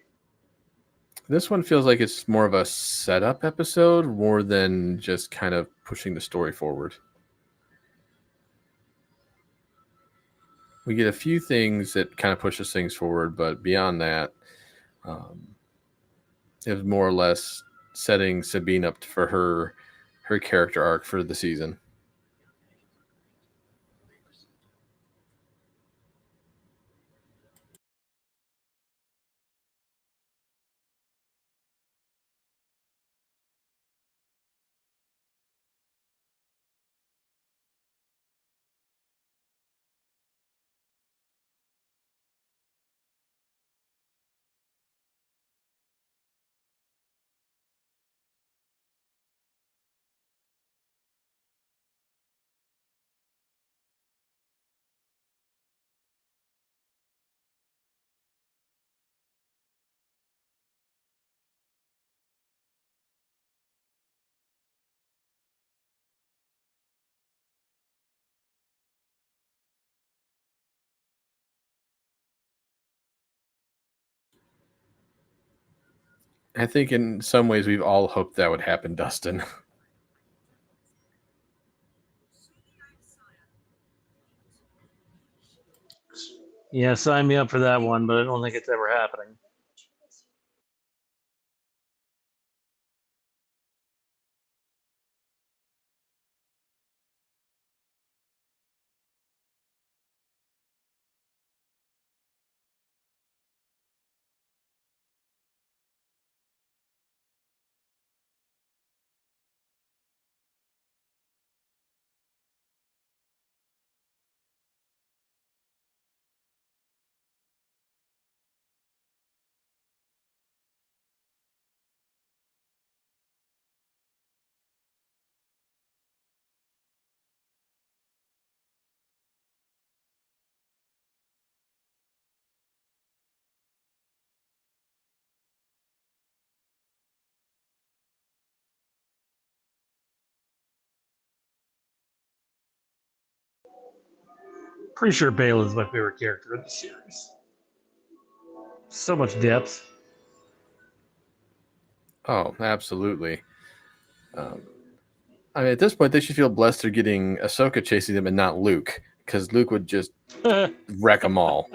This one feels like it's more of a setup episode more than just kind of pushing the story forward. We get a few things that kind of pushes things forward, but beyond that, it was more or less setting Sabine up for her character arc for the season. I think in some ways we've all hoped that would happen, Dustin. Yeah, sign me up for that one, but I don't think it's ever happening. Pretty sure Bale is my favorite character in the series. So much depth. Oh, absolutely. I mean, at this point, they should feel blessed they're getting Ahsoka chasing them and not Luke, because Luke would just wreck them all.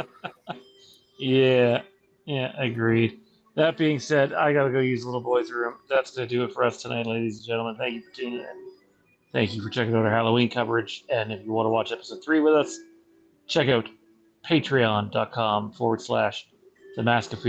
Yeah, agreed. That being said, I gotta go use the little boy's room. That's gonna do it for us tonight, ladies and gentlemen. Thank you for tuning in. Thank you for checking out our Halloween coverage. And if you want to watch episode 3 with us, check out patreon.com/the Mask of Fear.